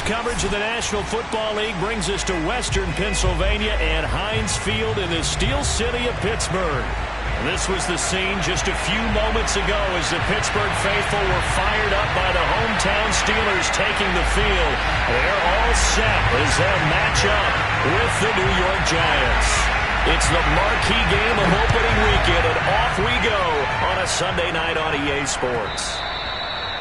coverage of the National Football League brings us to Western Pennsylvania and Heinz Field in the Steel City of Pittsburgh. This was the scene just a few moments ago as the Pittsburgh faithful were fired up by the hometown Steelers taking the field. They're all set as they'll match up with the New York Giants. It's the marquee game of opening weekend, and off we go on a Sunday night on EA Sports.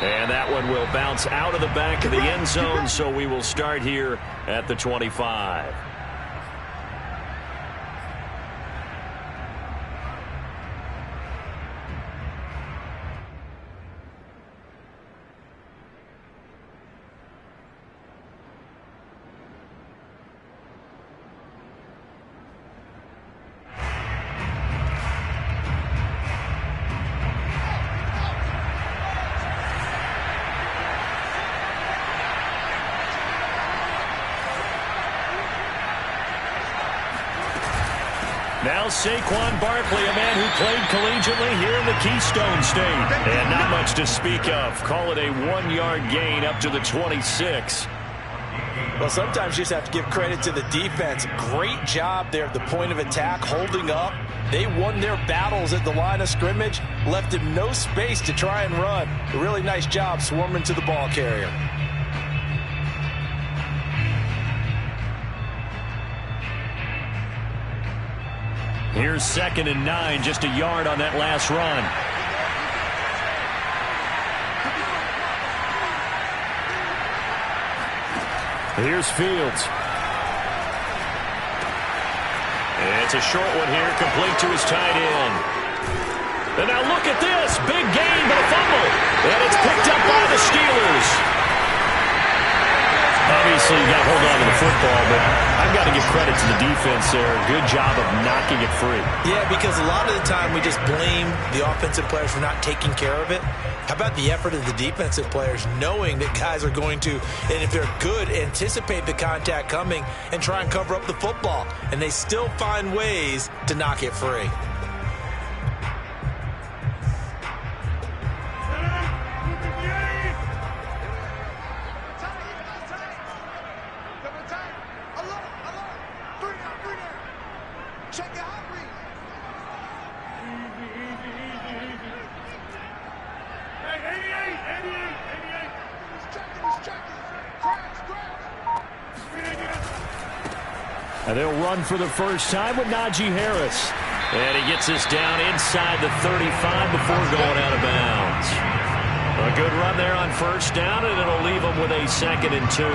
And that one will bounce out of the back of the end zone, so we will start here at the 25. Now Saquon Barkley, a man who played collegiately here in the Keystone State. And not much to speak of. Call it a 1-yard gain up to the 26. Well, sometimes you just have to give credit to the defense. Great job there at the point of attack, holding up. They won their battles at the line of scrimmage, left him no space to try and run. A really nice job swarming to the ball carrier. Here's 2nd and 9, just a yard on that last run. Here's Fields. It's a short one here, complete to his tight end. And now look at this, big gain, but a fumble. And it's picked up by the Steelers. Obviously, you got to hold on to the football, but I've got to give credit to the defense there. Good job of knocking it free. Yeah, because a lot of the time we just blame the offensive players for not taking care of it. How about the effort of the defensive players knowing that guys are going to, and if they're good, anticipate the contact coming and try and cover up the football. And they still find ways to knock it free. And they'll run for the first time with Najee Harris. And he gets us down inside the 35 before going out of bounds. A good run there on first down, and it'll leave them with a 2nd and 2.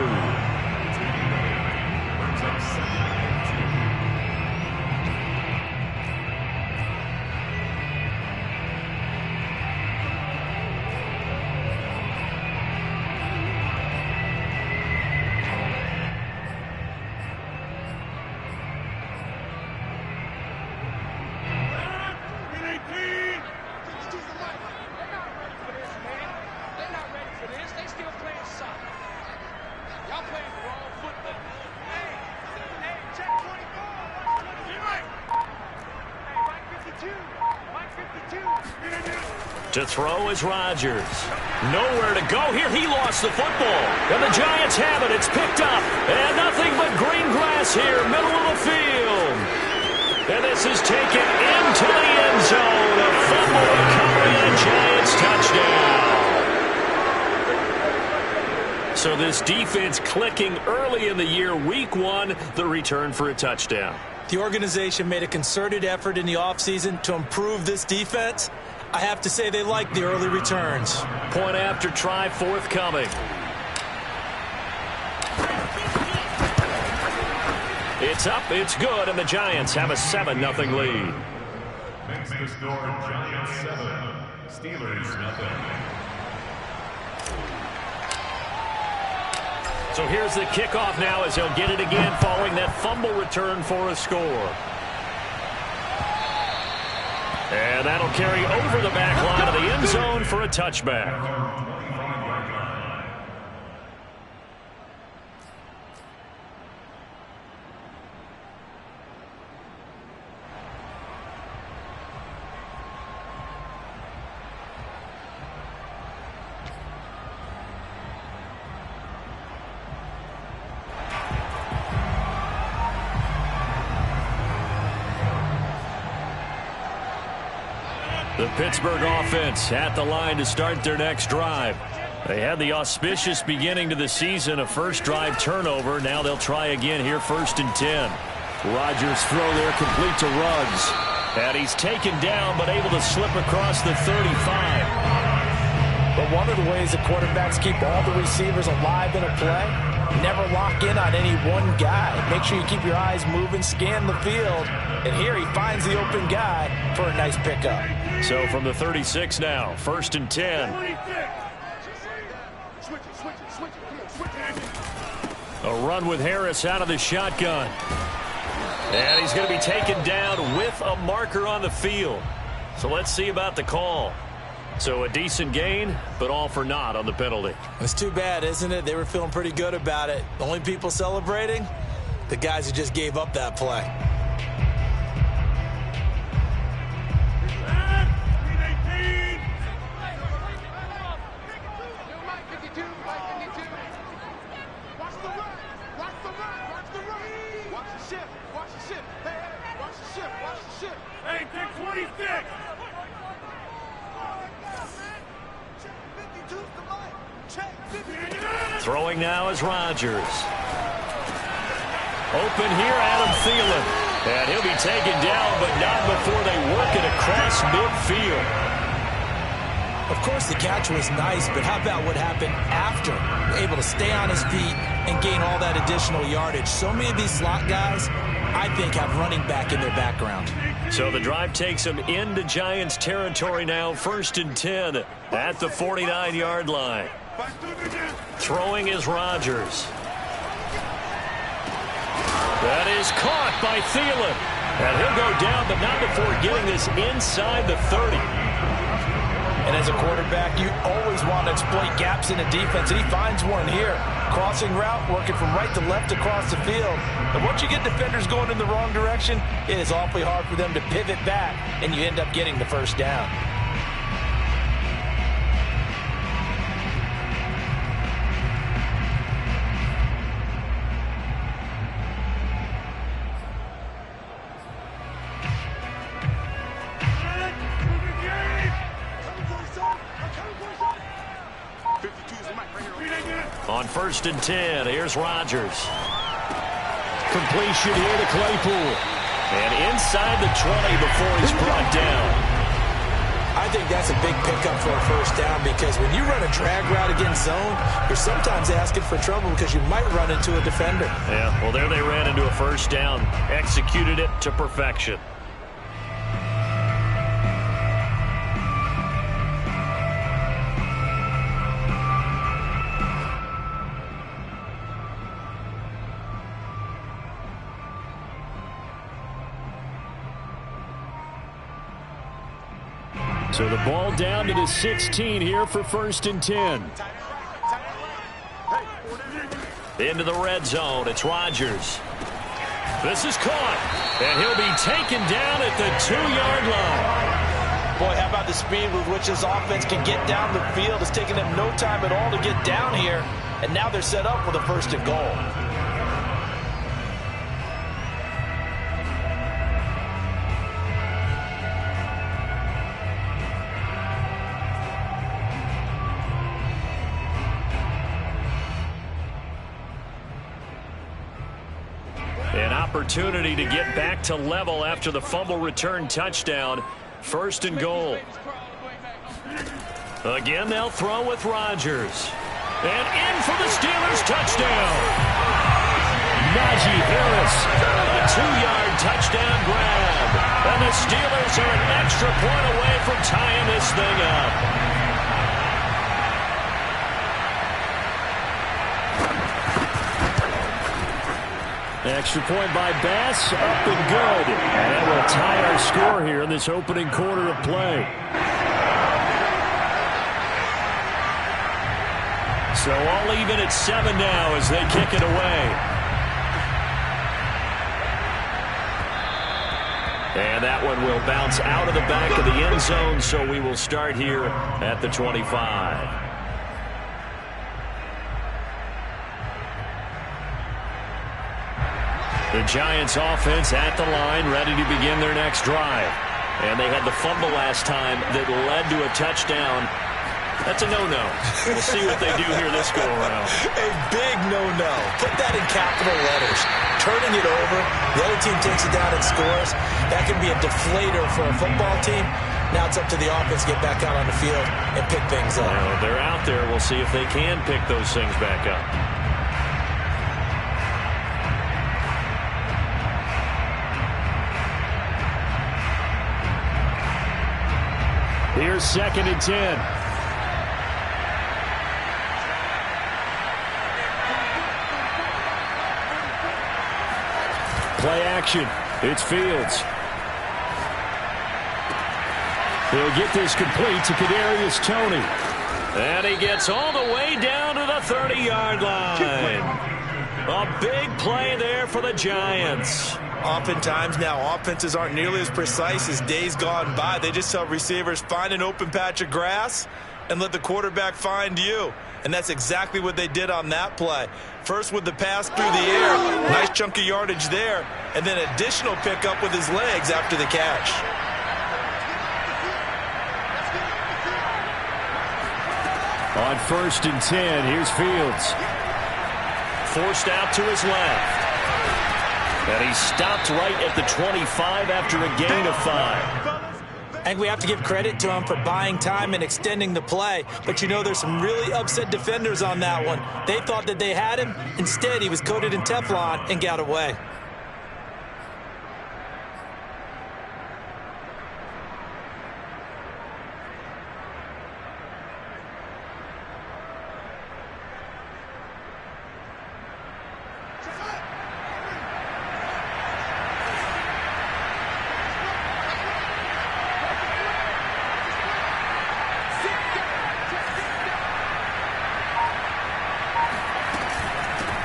To throw is Rodgers. Nowhere to go here. He lost the football. And the Giants have it. It's picked up. And nothing but green grass here, middle of the field. And this is taken into the end zone. A fumble recovery and Giants touchdown. So this defense clicking early in the year. Week 1, the return for a touchdown. The organization made a concerted effort in the offseason to improve this defense. I have to say they like the early returns. Point after try forthcoming. It's up, it's good, and the Giants have a 7-0 lead. Next to score, Giants 7, Steelers 0. So here's the kickoff now as he'll get it again following that fumble return for a score. And that'll carry over the back line of the end zone for a touchback. The Pittsburgh offense at the line to start their next drive. They had the auspicious beginning to the season, a first drive turnover. Now they'll try again here, 1st and 10. Rodgers throw there, complete to Ruggs. And he's taken down, but able to slip across the 35. But one of the ways the quarterbacks keep all the receivers alive in a play, never lock in on any one guy. Make sure you keep your eyes moving, scan the field. And here he finds the open guy for a nice pickup. So from the 36 now, 1st and 10. A run with Harris out of the shotgun. And he's going to be taken down with a marker on the field. So let's see about the call. So a decent gain, but all for naught on the penalty. It's too bad, isn't it? They were feeling pretty good about it. The only people celebrating, the guys who just gave up that play. Throwing now is Rodgers. Open here, Adam Thielen. And he'll be taken down, but not before they work it across midfield. Of course, the catch was nice, but how about what happened after? Able to stay on his feet and gain all that additional yardage. So many of these slot guys, I think, have running back in their background. So the drive takes them into Giants territory now, 1st and 10 at the 49-yard line. Throwing is Rodgers. That is caught by Thielen. And he'll go down, but not before getting this inside the 30. And as a quarterback, you always want to exploit gaps in the defense, and he finds one here. Crossing route, working from right to left across the field. And once you get defenders going in the wrong direction, it is awfully hard for them to pivot back, and you end up getting the first down. On 1st and 10, here's Rodgers. Completion here to Claypool. And inside the 20 before he's brought down. I think that's a big pickup for a first down, because when you run a drag route against zone, you're sometimes asking for trouble because you might run into a defender. Yeah, well, there they ran into a first down. Executed it to perfection. So the ball down to the 16 here for 1st and 10. Into the red zone. It's Rodgers. This is caught. And he'll be taken down at the 2-yard line. Boy, how about the speed with which this offense can get down the field? It's taken them no time at all to get down here. And now they're set up with a 1st and goal. An opportunity to get back to level after the fumble return touchdown. 1st and goal. Again, they'll throw with Rodgers. And in for the Steelers touchdown. Najee Harris, a 2-yard touchdown grab. And the Steelers are an extra point away from tying this thing up. Extra point by Bass, up and good. And that will tie our score here in this opening quarter of play. So all even at 7 now as they kick it away. And that one will bounce out of the back of the end zone, so we will start here at the 25. The Giants offense at the line, ready to begin their next drive. And they had the fumble last time that led to a touchdown. That's a no-no. We'll see what they do here this go-around. A big no-no. Put that in capital letters. Turning it over, the other team takes it down and scores. That can be a deflator for a football team. Now it's up to the offense to get back out on the field and pick things up. Well, they're out there. We'll see if they can pick those things back up. Here's 2nd and 10. Play action. It's Fields. He'll get this complete to Kadarius Toney. And he gets all the way down to the 30-yard line. A big play there for the Giants. Oftentimes now, offenses aren't nearly as precise as days gone by. They just tell receivers, find an open patch of grass and let the quarterback find you. And that's exactly what they did on that play. First with the pass through the air, nice chunk of yardage there, and then additional pickup with his legs after the catch. On 1st and 10, here's Fields. Forced out to his left. And he stopped right at the 25 after a gain of 5. I think we have to give credit to him for buying time and extending the play. But, you know, there's some really upset defenders on that one. They thought that they had him. Instead, he was coated in Teflon and got away.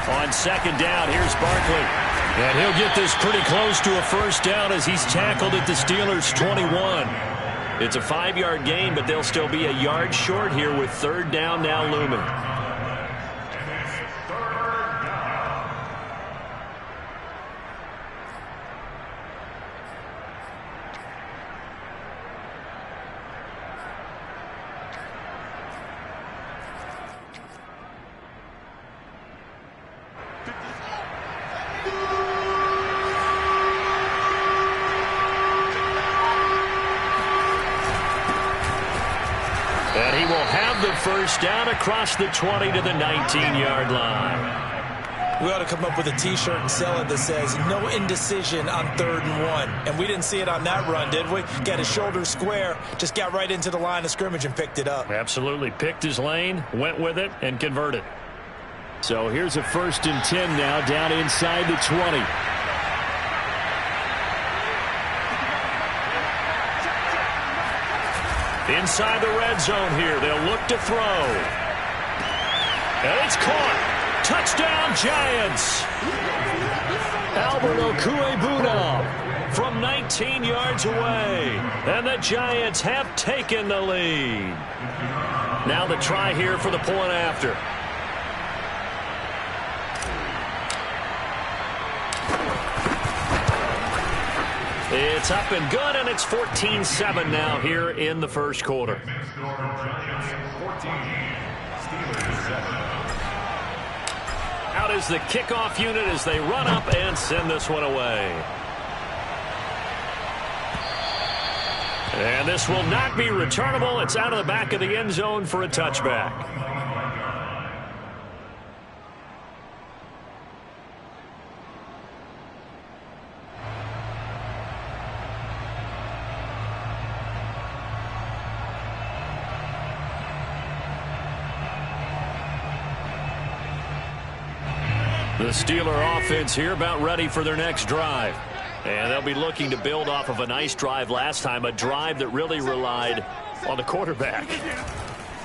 On 2nd down, here's Barkley. And he'll get this pretty close to a first down as he's tackled at the Steelers' 21. It's a 5-yard gain, but they'll still be a yard short here with 3rd down now looming. And he will have the first down across the 20 to the 19-yard line. We ought to come up with a T-shirt and sell it that says, no indecision on 3rd and 1. And we didn't see it on that run, did we? Got his shoulders square, just got right into the line of scrimmage and picked it up. Absolutely. Picked his lane, went with it, and converted. So here's a 1st and 10 now down inside the 20. Inside the red zone here. They'll look to throw. And it's caught. Touchdown, Giants. Albert Okwuegbunam from 19 yards away. And the Giants have taken the lead. Now the try here for the point after. It's up and good, and it's 14-7 now here in the first quarter. Out is the kickoff unit as they run up and send this one away. And this will not be returnable. It's out of the back of the end zone for a touchback. The Steeler offense here about ready for their next drive. And they'll be looking to build off of a nice drive last time, a drive that really relied on the quarterback.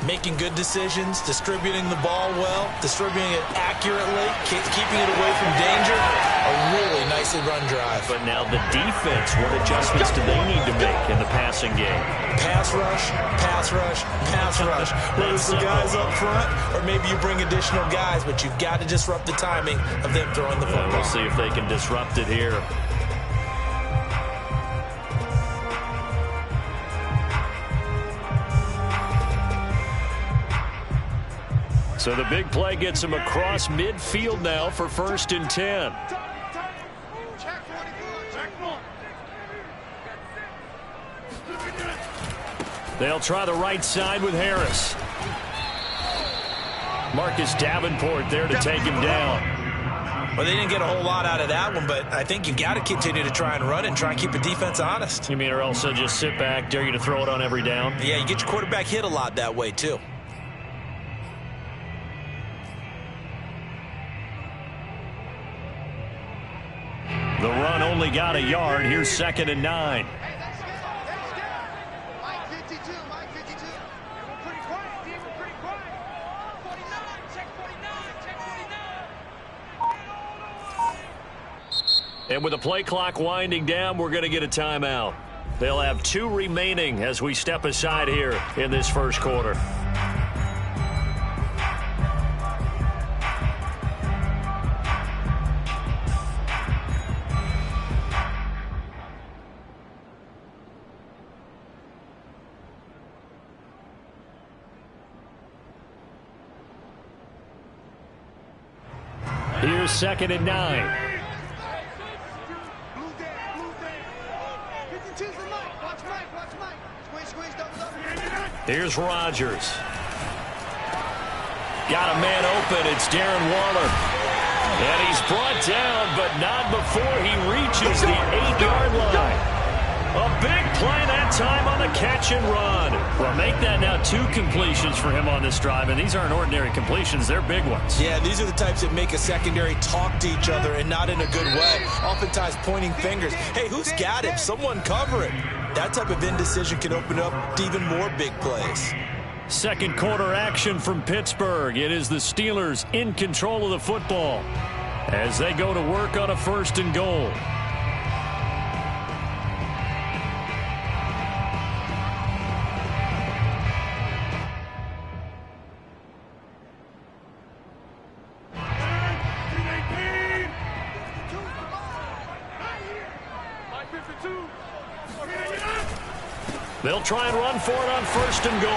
Making good decisions, distributing the ball well, distributing it accurately, keeping it away from danger. A really nicely run drive. But now the defense, what adjustments do they need to make in the passing game? Pass rush, pass rush, pass rush. Whether it's the guys up front or maybe you bring additional guys, but you've got to disrupt the timing of them throwing the football. We'll see if they can disrupt it here. So the big play gets him across midfield now for 1st and 10. They'll try the right side with Harris. Marcus Davenport there to take him down. Well, they didn't get a whole lot out of that one, but I think you got to continue to try and run and try and keep the defense honest. You mean or else they'll just sit back, dare you to throw it on every down? Yeah, you get your quarterback hit a lot that way, too. The run only got a yard. Here's 2nd and 9. And with the play clock winding down, we're going to get a timeout. They'll have 2 remaining as we step aside here in this first quarter. Here's 2nd and 9. Here's Rodgers. Got a man open. It's Darren Waller. And he's brought down, but not before he reaches the 8-yard line. A big play that time on the catch and run. Well, make that now 2 completions for him on this drive, and these aren't ordinary completions. They're big ones. Yeah, these are the types that make a secondary talk to each other and not in a good way. Oftentimes pointing fingers. Hey, who's got him? Someone cover it. That type of indecision can open up to even more big plays. Second quarter action from Pittsburgh. It is the Steelers in control of the football as they go to work on a 1st and goal. They'll try and run for it on 1st and goal.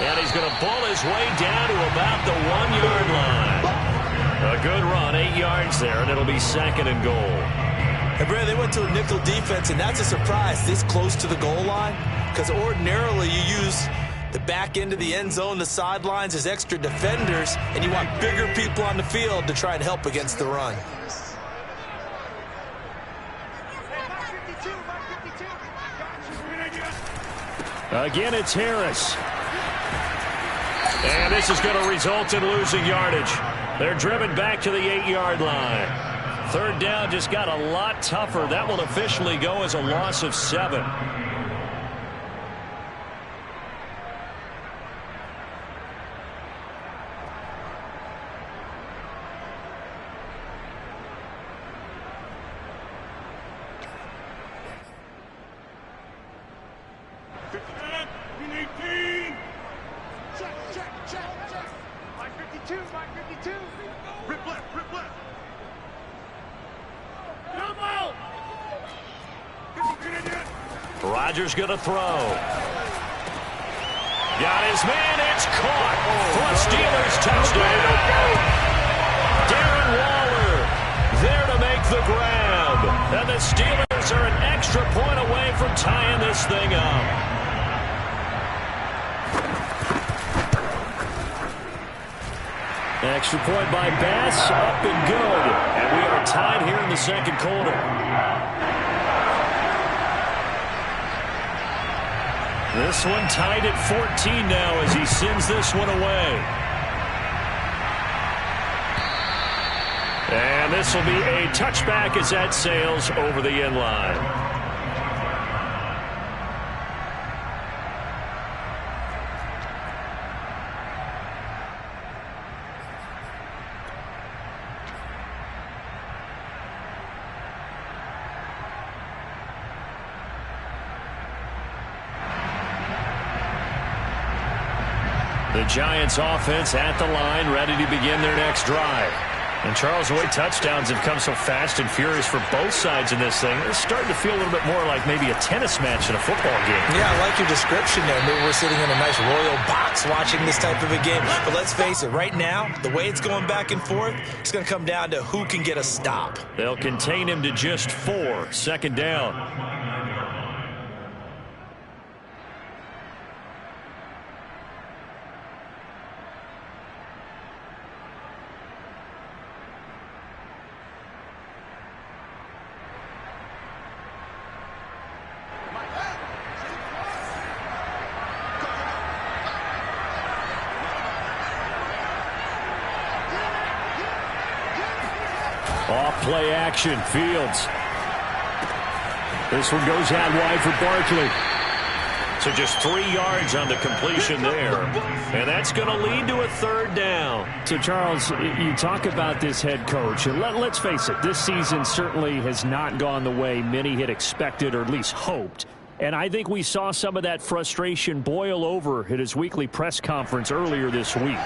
And he's going to ball his way down to about the 1-yard line. A good run, 8 yards there, and it'll be 2nd and goal. And Brad, they went to a nickel defense, and that's a surprise this close to the goal line, because ordinarily you use the back end of the end zone, the sidelines as extra defenders, and you want bigger people on the field to try and help against the run. Again, it's Harris. And this is going to result in losing yardage. They're driven back to the 8-yard line. 3rd down just got a lot tougher. That will officially go as a loss of 7. Rodgers going to throw. Got his man. It's caught for a Steelers touchdown. Darren Waller there to make the grab. And the Steelers are an extra point away from tying this thing up. Extra point by Bass, up and good. And we are tied here in the 2nd quarter. This one tied at 14 now as he sends this one away. And this will be a touchback as that sails over the end line. The Giants offense at the line, ready to begin their next drive. And Charles, the way touchdowns have come so fast and furious for both sides in this thing, it's starting to feel a little bit more like maybe a tennis match in a football game. Yeah, I like your description there. Maybe we're sitting in a nice royal box watching this type of a game. But let's face it, right now, the way it's going back and forth, it's going to come down to who can get a stop. They'll contain him to just 4. 2nd down. Off play action, Fields. This one goes out wide for Barkley. So just 3 yards on the completion there. And that's going to lead to a 3rd down. So, Charles, you talk about this head coach. And let's face it, this season certainly has not gone the way many had expected or at least hoped. And I think we saw some of that frustration boil over at his weekly press conference earlier this week.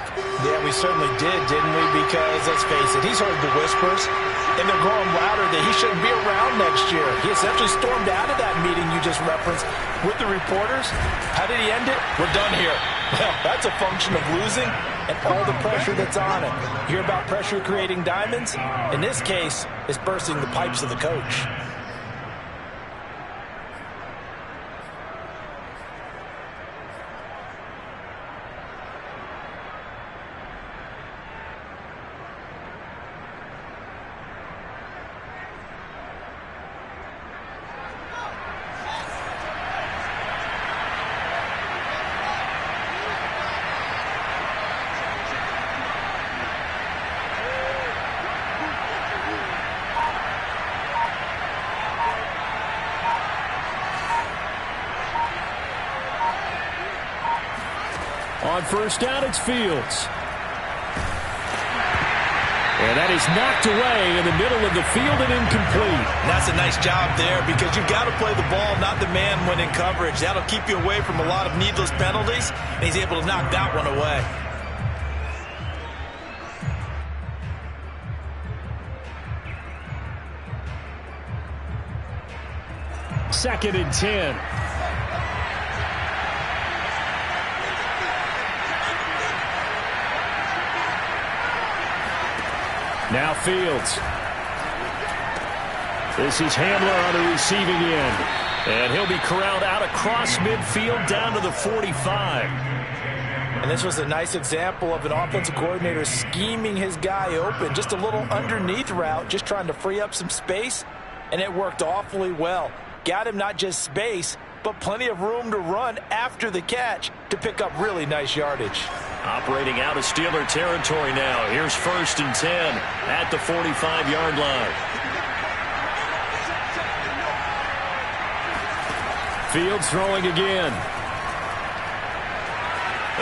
Yeah, we certainly did, didn't we? Because, let's face it, he's heard the whispers, and they're growing louder that he shouldn't be around next year. He essentially stormed out of that meeting you just referenced with the reporters. How did he end it? We're done here. Well, that's a function of losing and all the pressure that's on it. You hear about pressure creating diamonds? In this case, it's bursting the pipes of the coach. On 1st down, it's Fields. And that is knocked away in the middle of the field and incomplete. That's a nice job there because you've got to play the ball, not the man when in coverage. That'll keep you away from a lot of needless penalties, and he's able to knock that one away. Second and 10. Now Fields. This is Hamler on the receiving end. And he'll be corralled out across midfield down to the 45. And this was a nice example of an offensive coordinator scheming his guy open. Just a little underneath route, just trying to free up some space. And it worked awfully well. Got him not just space, but plenty of room to run after the catch to pick up really nice yardage. Operating out of Steeler territory now. Here's 1st and 10 at the 45-yard line. Fields throwing again.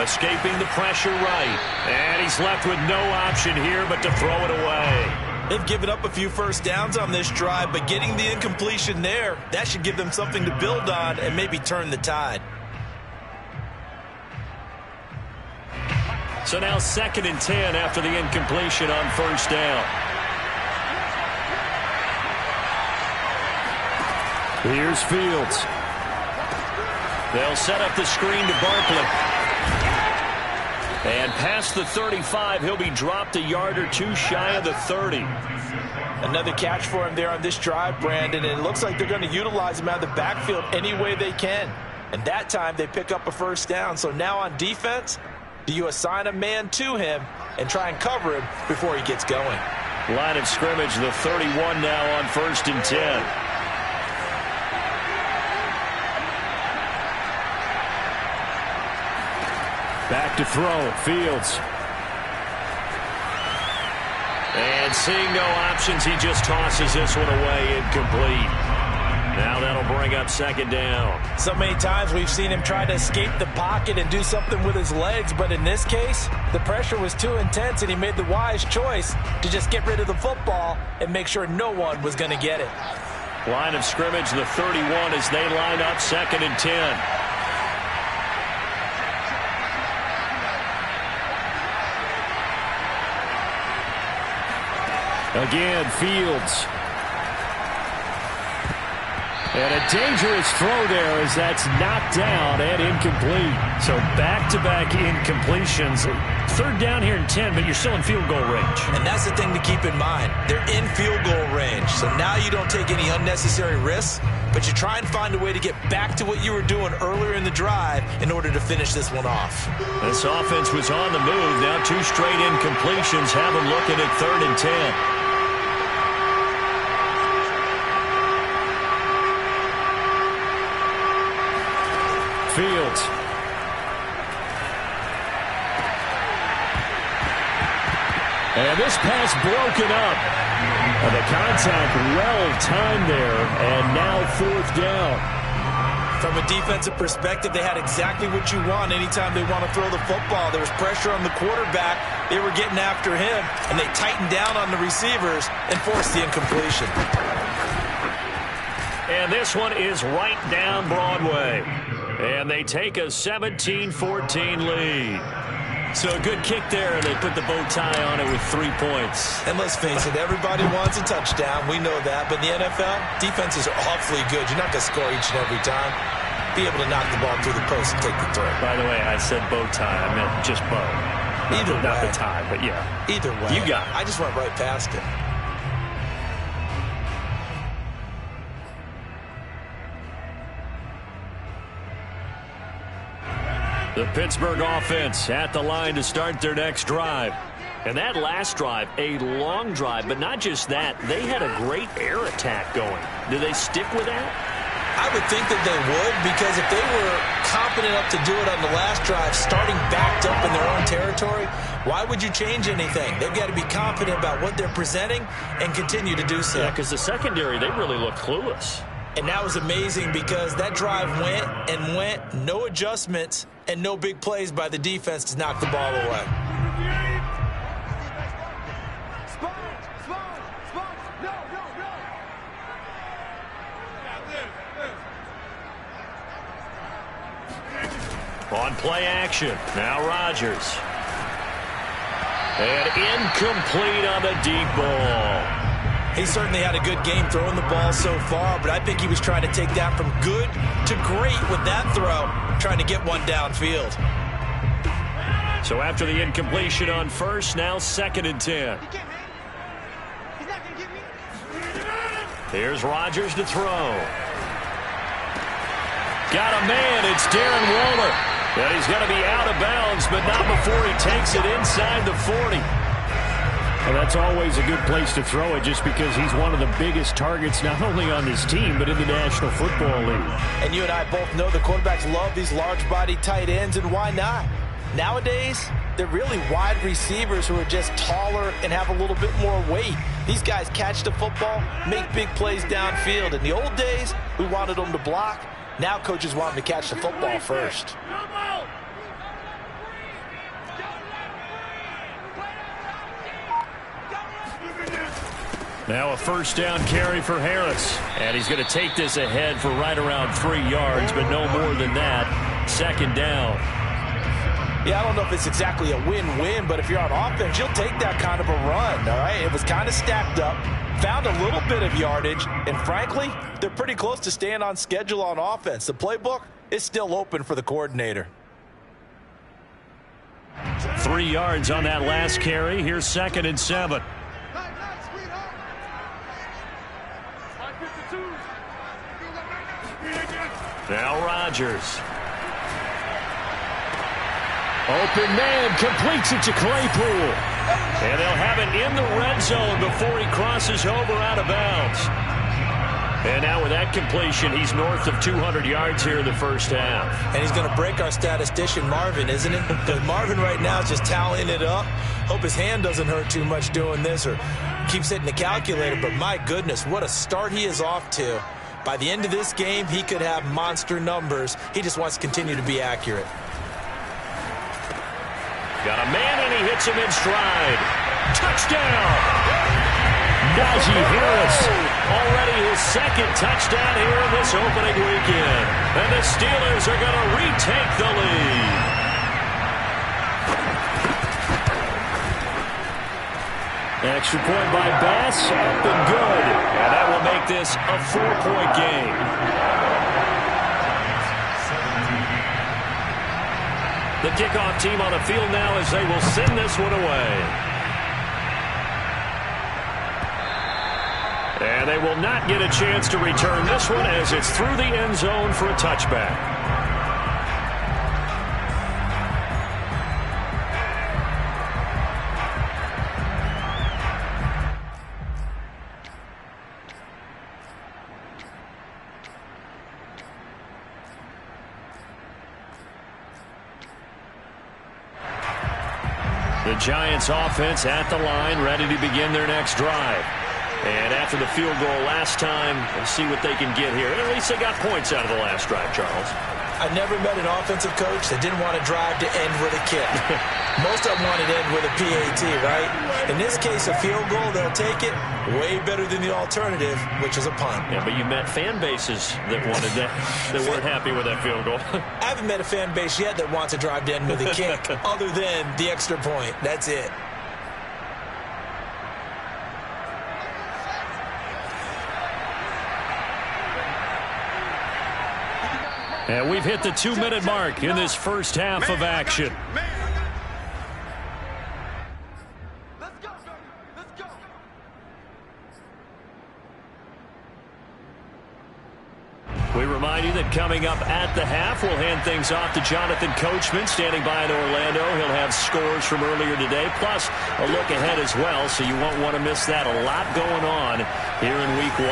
Escaping the pressure right. And he's left with no option here but to throw it away. They've given up a few first downs on this drive, but getting the incompletion there, that should give them something to build on and maybe turn the tide. So now 2nd and 10 after the incompletion on 1st down. Here's Fields. They'll set up the screen to Barkley. And past the 35, he'll be dropped a yard or two shy of the 30. Another catch for him there on this drive, Brandon, and it looks like they're going to utilize him out of the backfield any way they can. And that time they pick up a first down. So now on defense, do you assign a man to him and try and cover him before he gets going? Line of scrimmage, the 31 now on 1st and 10. Back to throw, Fields. And seeing no options, he just tosses this one away, incomplete. Now that'll bring up 2nd down. So many times we've seen him try to escape the pocket and do something with his legs, but in this case, the pressure was too intense and he made the wise choice to just get rid of the football and make sure no one was going to get it. Line of scrimmage, the 31 as they line up 2nd and 10. Again, Fields. And a dangerous throw there as that's knocked down and incomplete. So back-to-back incompletions. Third down here and 10, but you're still in field goal range. And that's the thing to keep in mind. They're in field goal range. So now you don't take any unnecessary risks, but you try and find a way to get back to what you were doing earlier in the drive in order to finish this one off. This offense was on the move. Now 2 straight incompletions have them looking at 3rd and 10. Fields. And this pass broken up. And the contact well-timed there, and now 4th down. From a defensive perspective, they had exactly what you want anytime they want to throw the football. There was pressure on the quarterback. They were getting after him, and they tightened down on the receivers and forced the incompletion. And this one is right down Broadway. And they take a 17-14 lead. So a good kick there, and they put the bow tie on it with 3 points. And let's face it, everybody wants a touchdown. We know that. But in the NFL, defenses are awfully good. You're not going to score each and every time. Be able to knock the ball through the post and take the throw. By the way, I said bow tie. I meant just bow. Either way. Not the tie, but yeah. Either way. You got it. I just went right past it. The Pittsburgh offense at the line to start their next drive. And that last drive, a long drive, but not just that. They had a great air attack going. Do they stick with that? I would think that they would, because if they were competent enough to do it on the last drive, starting backed up in their own territory, why would you change anything? They've got to be confident about what they're presenting and continue to do so. Yeah, because the secondary, they really look clueless. And that was amazing because that drive went and went, no adjustments, and no big plays by the defense to knock the ball away. On play action, now Rodgers. And incomplete on the deep ball. He certainly had a good game throwing the ball so far, but I think he was trying to take that from good to great with that throw, trying to get one downfield. So after the incompletion on first, now 2nd and 10. Here's Rodgers to throw. Got a man, it's Darren Waller. And he's going to be out of bounds, but not before he takes it inside the 40. And that's always a good place to throw it, just because he's one of the biggest targets not only on this team but in the National Football League. And you and I both know the quarterbacks love these large-body tight ends, and why not? Nowadays, they're really wide receivers who are just taller and have a little bit more weight. These guys catch the football, make big plays downfield. In the old days, we wanted them to block. Now coaches want them to catch the football first. Now a first down carry for Harris. And he's going to take this ahead for right around 3 yards, but no more than that. 2nd down. Yeah, I don't know if it's exactly a win-win, but if you're on offense, you'll take that kind of a run, all right? It was kind of stacked up, found a little bit of yardage, and frankly, they're pretty close to staying on schedule on offense. The playbook is still open for the coordinator. 3 yards on that last carry. Here's 2nd and 7. Now Rodgers. Open man, completes it to Claypool. And they'll have it in the red zone before he crosses over out of bounds. And now with that completion, he's north of 200 yards here in the first half. And he's going to break our statistician Marvin, isn't it? Because Marvin right now is just tallying it up. Hope his hand doesn't hurt too much doing this or keeps hitting the calculator. But my goodness, what a start he is off to. By the end of this game, he could have monster numbers. He just wants to continue to be accurate. Got a man, and he hits him in stride. Touchdown! Najee Harris. Already his 2nd touchdown here in this opening weekend. And the Steelers are going to retake the lead. Extra point by Bass, up and good. And that will make this a 4-point game. The kickoff team on the field now as they will send this one away. And they will not get a chance to return this one as it's through the end zone for a touchback. The Giants offense at the line, ready to begin their next drive. And after the field goal last time, we'll see what they can get here. At least they got points out of the last drive, Charles. I never met an offensive coach that didn't want to drive to end with a kick. Most of them wanted to end with a PAT, right? In this case, a field goal, they'll take it. Way better than the alternative, which is a punt. Yeah, but you met fan bases that wanted that, that weren't happy with that field goal. I haven't met a fan base yet that wants to drive to end with a kick, other than the extra point. That's it. And we've hit the 2-minute mark in this first half of action. We remind you that coming up at the half, we'll hand things off to Jonathan Coachman, standing by in Orlando. He'll have scores from earlier today, plus a look ahead as well, so you won't want to miss that. A lot going on here in Week 1.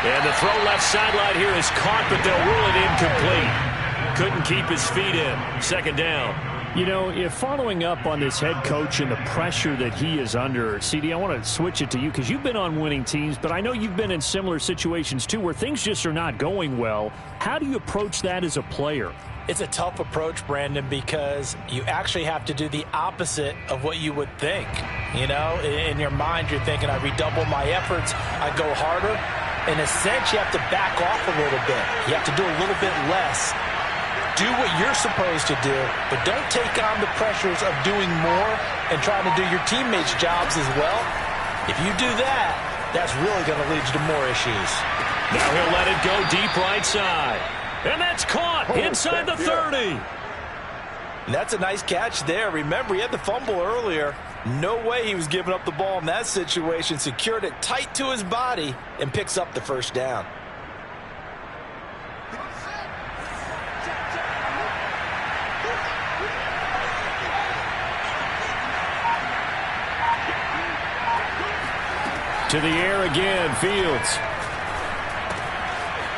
And the throw left sideline here is caught, but they'll rule it incomplete. Couldn't keep his feet in. Second down. You know, if following up on this head coach and the pressure that he is under, CD, I want to switch it to you because you've been on winning teams, but I know you've been in similar situations too where things just are not going well. How do you approach that as a player? It's a tough approach, Brandon, because you actually have to do the opposite of what you would think. You know, in your mind, you're thinking, I redouble my efforts, I go harder. In a sense, you have to back off a little bit. You have to do a little bit less. Do what you're supposed to do, but don't take on the pressures of doing more and trying to do your teammates' jobs as well. If you do that, that's really going to lead you to more issues. Now he'll let it go deep right side. And that's caught inside the 30. And that's a nice catch there. Remember, he had the fumble earlier. No way he was giving up the ball in that situation. Secured it tight to his body and picks up the first down. To the air again, Fields.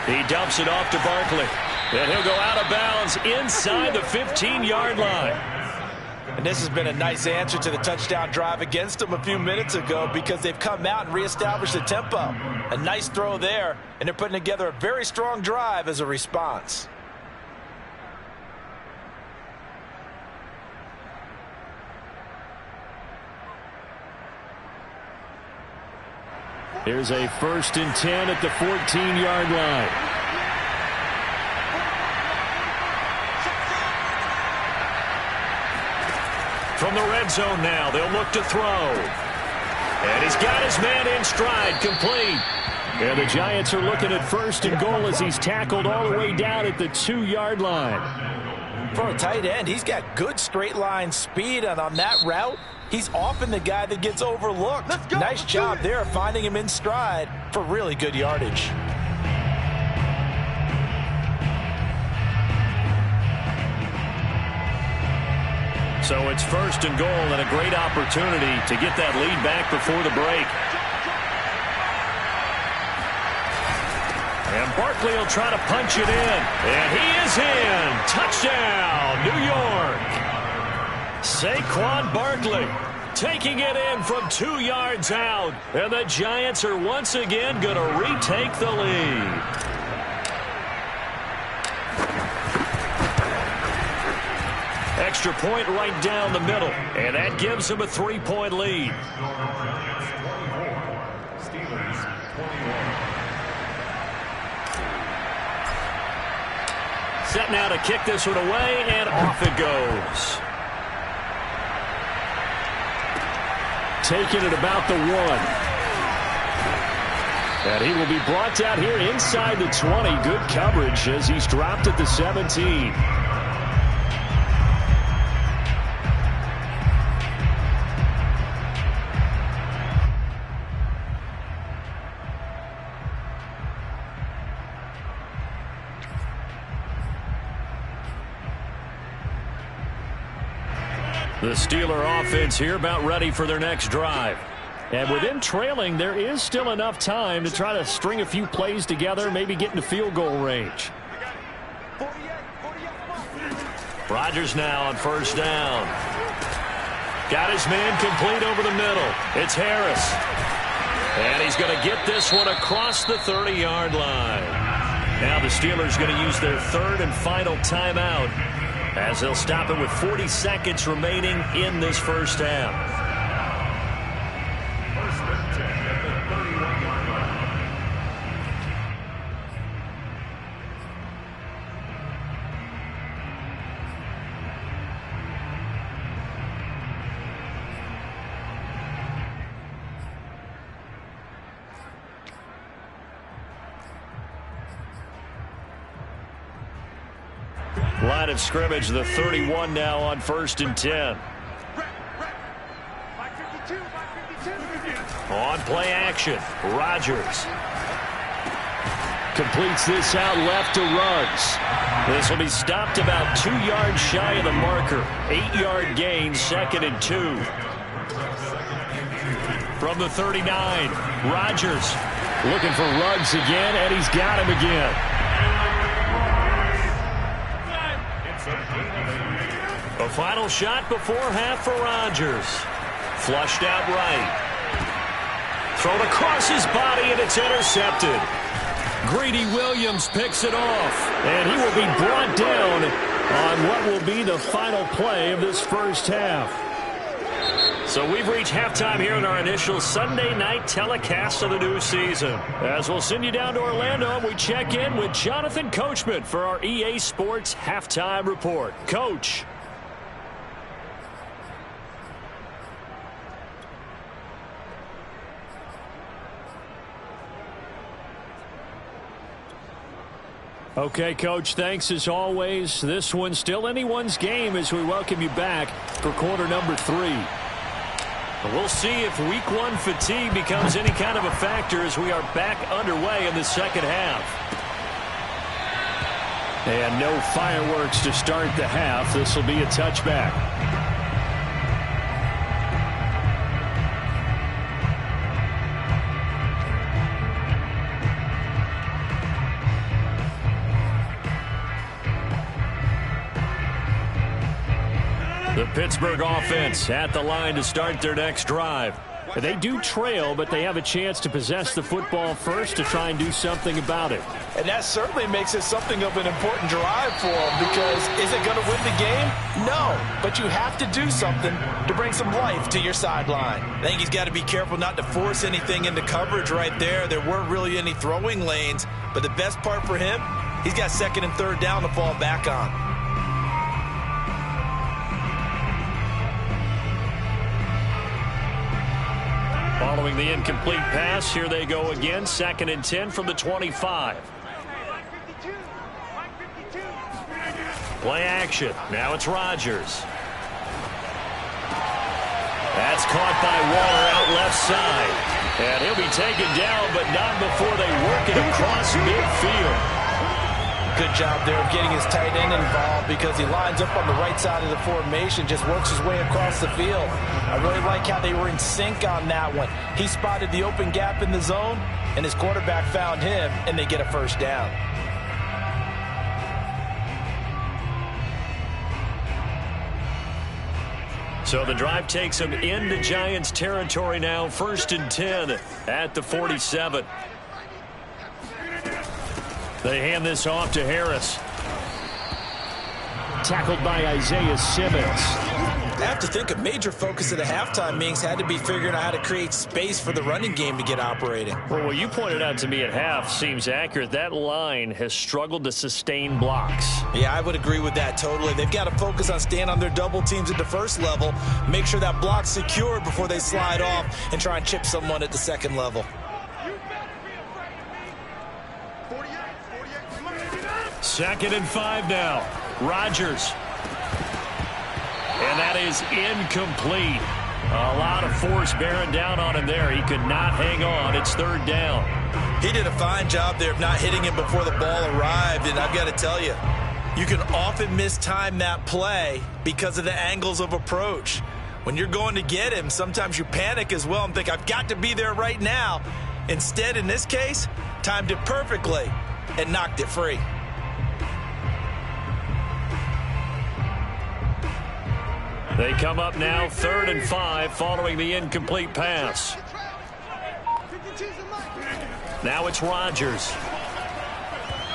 He dumps it off to Barkley. And he'll go out of bounds inside the 15-yard line. And this has been a nice answer to the touchdown drive against them a few minutes ago because they've come out and reestablished the tempo. A nice throw there, and they're putting together a very strong drive as a response. Here's a 1st and 10 at the 14-yard line. From the red zone now, they'll look to throw. And he's got his man in stride, complete. And the Giants are looking at 1st and goal as he's tackled all the way down at the 2-yard line. For a tight end, he's got good straight line speed, and on that route, he's often the guy that gets overlooked. Nice job there finding him in stride for really good yardage. So it's 1st and goal and a great opportunity to get that lead back before the break. And Barkley will try to punch it in. And he is in. Touchdown, New York. Saquon Barkley taking it in from 2 yards out. And the Giants are once again going to retake the lead. Extra point right down the middle. And that gives them a 3-point lead. Set now to kick this one away, and off it goes. taken at about the 1. And he will be brought down here inside the 20. Good coverage as he's dropped at the 17. The Steeler offense here about ready for their next drive. And with them trailing, there is still enough time to try to string a few plays together, maybe get into field goal range. Rodgers now on first down. Got his man complete over the middle. It's Harris. And he's going to get this one across the 30-yard line. Now the Steelers going to use their third and final timeout, as they'll stop it with 40 seconds remaining in this first half. Line of scrimmage, the 31 now on first and 10. On play action, Rodgers completes this out left to Ruggs. This will be stopped about 2 yards shy of the marker. 8-yard gain, second and 2. From the 39, Rodgers looking for Ruggs again, and he's got him again. A final shot before half for Rodgers. Flushed out right. Thrown across his body, and it's intercepted. Greedy Williams picks it off, and he will be brought down on what will be the final play of this first half. So we've reached halftime here in our initial Sunday night telecast of the new season. As we'll send you down to Orlando, we check in with Jonathan Coachman for our EA Sports Halftime Report. Coach. Okay, Coach, thanks as always. This one's still anyone's game as we welcome you back for quarter number 3. We'll see if week 1 fatigue becomes any kind of a factor as we are back underway in the second half. And no fireworks to start the half. This will be a touchback. The Pittsburgh offense at the line to start their next drive. They do trail, but they have a chance to possess the football first to try and do something about it. And that certainly makes it something of an important drive for them, because is it going to win the game? No, but you have to do something to bring some life to your sideline. I think he's got to be careful not to force anything into coverage right there. There weren't really any throwing lanes, but the best part for him, he's got second and third down to fall back on. Following the incomplete pass, here they go again. Second and 10 from the 25. Play action. Now it's Rodgers. That's caught by Waller out left side. And he'll be taken down, but not before they work it across midfield. Good job there of getting his tight end involved, because he lines up on the right side of the formation, just works his way across the field. I really like how they were in sync on that one. He spotted the open gap in the zone, and his quarterback found him, and they get a first down. So the drive takes them into Giants territory now, first and 10 at the 47. They hand this off to Harris. Tackled by Isaiah Simmons. I have to think a major focus of the halftime meetings had to be figuring out how to create space for the running game to get operating. Well, what you pointed out to me at half seems accurate. That line has struggled to sustain blocks. Yeah, I would agree with that totally. They've got to focus on staying on their double teams at the first level, make sure that block's secured before they slide off and try and chip someone at the second level. Second and 5 now. Rodgers. And that is incomplete. A lot of force bearing down on him there. He could not hang on. It's third down. He did a fine job there of not hitting him before the ball arrived, and I've got to tell you, you can often mistime that play because of the angles of approach. When you're going to get him, sometimes you panic as well and think, I've got to be there right now. Instead, in this case, timed it perfectly and knocked it free. They come up now, 3rd and 5, following the incomplete pass. Now it's Rodgers.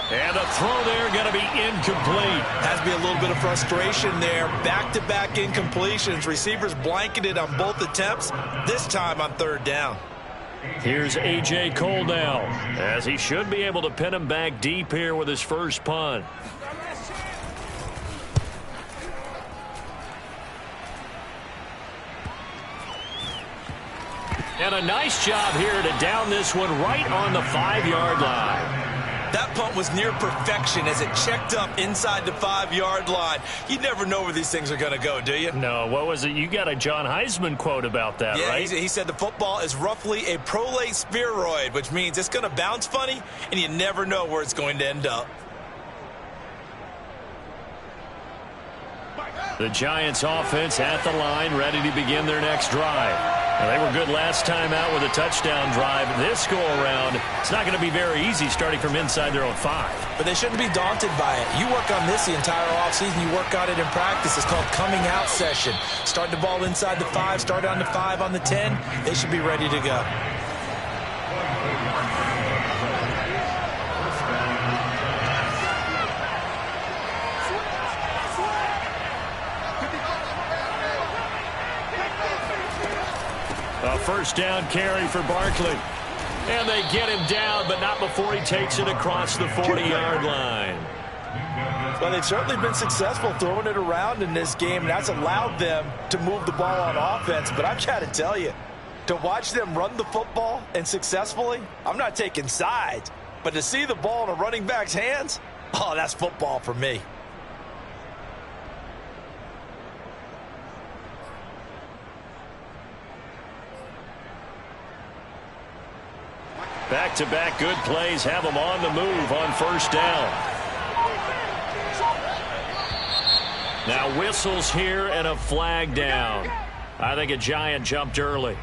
And a throw there going to be incomplete. Has to be a little bit of frustration there. Back-to-back incompletions. Receivers blanketed on both attempts, this time on 3rd down. Here's A.J. Cole now, as he should be able to pin him back deep here with his first punt. And a nice job here to down this one right on the 5-yard line. That punt was near perfection as it checked up inside the 5-yard line. You never know where these things are going to go, do you? No, what was it? You got a John Heisman quote about that, yeah, right? He said the football is roughly a prolate spheroid, which means it's going to bounce funny, and you never know where it's going to end up. The Giants offense at the line, ready to begin their next drive. Now, they were good last time out with a touchdown drive. This go-around, it's not going to be very easy starting from inside their own 5. But they shouldn't be daunted by it. You work on this the entire offseason. You work on it in practice. It's called coming out session. Start the ball inside the 5, start on the 5, on the 10. They should be ready to go. A first down carry for Barkley. And they get him down, but not before he takes it across the 40-yard line. Well, they've certainly been successful throwing it around in this game, and that's allowed them to move the ball on offense. But I've got to tell you, to watch them run the football and successfully, I'm not taking sides, but to see the ball in a running back's hands, oh, that's football for me. Back-to-back good plays have them on the move on first down. Now whistles here and a flag down. I think a Giant jumped early.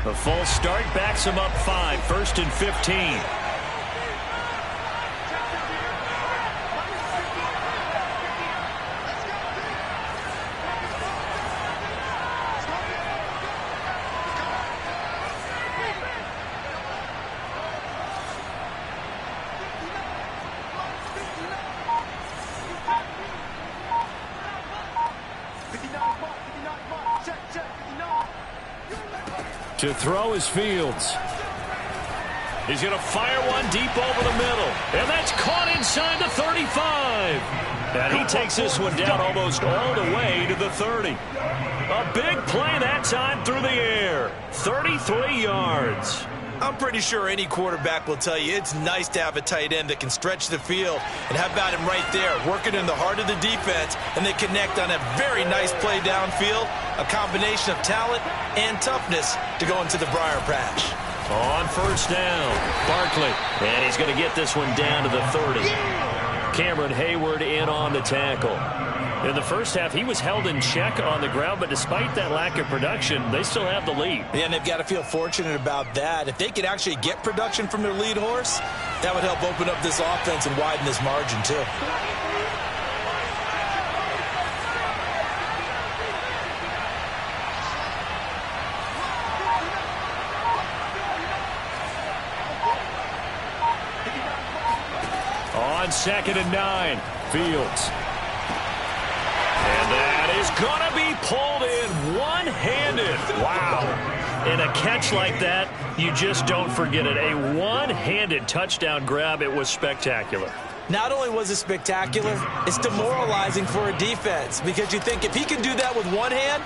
The full start backs him up 5, 1st and 15. To throw is Fields. He's going to fire one deep over the middle. And that's caught inside the 35. And he takes this one down almost all the way to the 30. A big play that time through the air. 33 yards. I'm pretty sure any quarterback will tell you it's nice to have a tight end that can stretch the field. And how about him right there, working in the heart of the defense, and they connect on a very nice play downfield, a combination of talent and toughness to go into the briar patch. On first down, Barkley. And he's going to get this one down to the 30. Cameron Hayward in on the tackle. In the first half, he was held in check on the ground, but despite that lack of production, they still have the lead. Yeah, and they've got to feel fortunate about that. If they could actually get production from their lead horse, that would help open up this offense and widen this margin, too. On 2nd and 9, Fields. And that is going to be pulled in one-handed. Wow. And a catch like that, you just don't forget it. A one-handed touchdown grab. It was spectacular. Not only was it spectacular, it's demoralizing for a defense because you think if he can do that with one hand,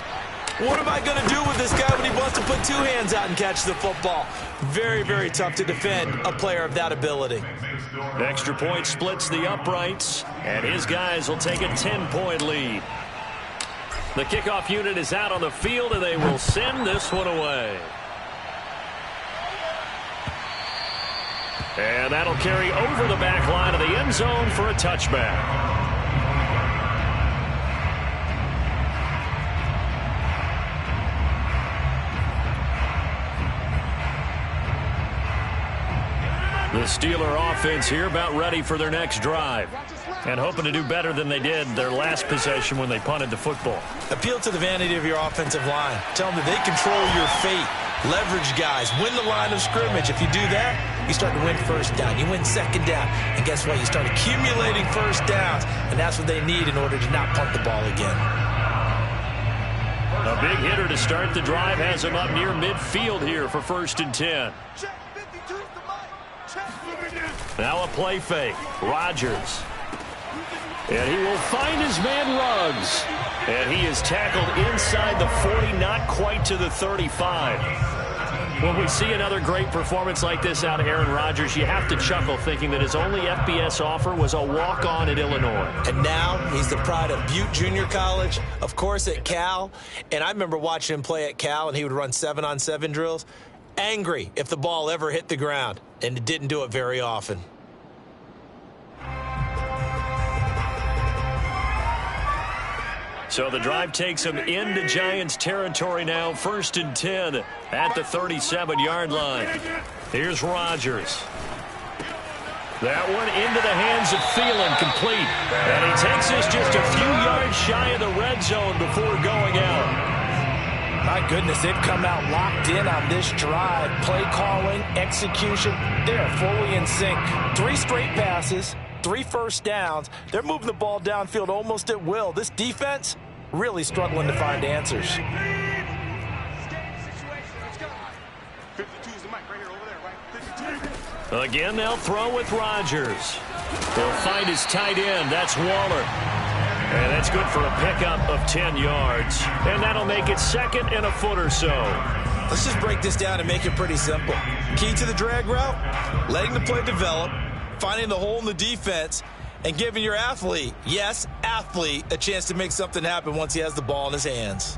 what am I going to do with this guy when he wants to put two hands out and catch the football? Very, very tough to defend a player of that ability. An extra point splits the uprights, and his guys will take a 10-point lead. The kickoff unit is out on the field, and they will send this one away. And that'll carry over the back line of the end zone for a touchback. The Steeler offense here about ready for their next drive and hoping to do better than they did their last possession when they punted the football. Appeal to the vanity of your offensive line. Tell them that they control your fate. Leverage guys. Win the line of scrimmage. If you do that, you start to win first down. You win second down. And guess what? You start accumulating first downs. And that's what they need in order to not punt the ball again. A big hitter to start the drive has him up near midfield here for 1st and 10. Now a play fake. Rodgers. And he will find his man Ruggs. And he is tackled inside the 40, not quite to the 35. When we see another great performance like this out of Aaron Rodgers, you have to chuckle thinking that his only FBS offer was a walk-on at Illinois. And now he's the pride of Butte Junior College, of course at Cal. And I remember watching him play at Cal, and he would run 7-on-7 drills. Angry if the ball ever hit the ground, and it didn't do it very often. So the drive takes him into Giants territory now, 1st and 10 at the 37-yard line. Here's Rodgers. That one into the hands of Thielen, complete. And he takes this just a few yards shy of the red zone before going out. My goodness, they've come out locked in on this drive. Play calling, execution, they're fully in sync. 3 straight passes, 3 first downs. They're moving the ball downfield almost at will. This defense really struggling to find answers. Again, they'll throw with Rodgers. He'll find his tight end. That's Waller. And that's good for a pickup of 10 yards. And that'll make it 2nd and a foot or so. Let's just break this down and make it pretty simple. Key to the drag route, letting the play develop, finding the hole in the defense, and giving your athlete, yes, athlete, a chance to make something happen once he has the ball in his hands.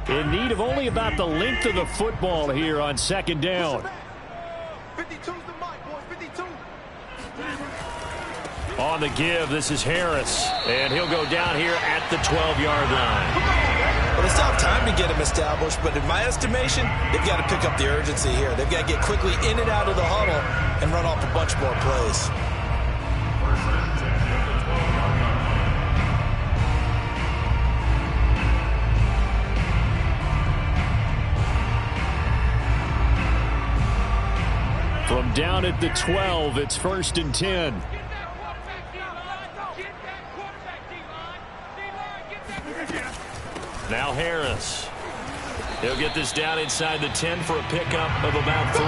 In need of only about the length of the football here on 2nd down. 52's the mic, boys, 52. On the give, this is Harris. And he'll go down here at the 12-yard line. Well, they still have time to get him established, but in my estimation, they've got to pick up the urgency here. They've got to get quickly in and out of the huddle and run off a bunch more plays. From down at the 12, it's 1st and 10. Now Harris. He'll get this down inside the 10 for a pickup of about 3.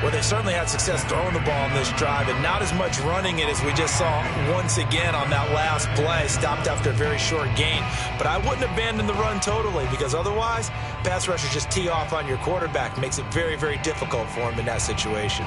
Well, they certainly had success throwing the ball in this drive, and not as much running it as we just saw once again on that last play. Stopped after a very short gain. But I wouldn't abandon the run totally, because otherwise, pass rushers just tee off on your quarterback. Makes it very, very difficult for him in that situation.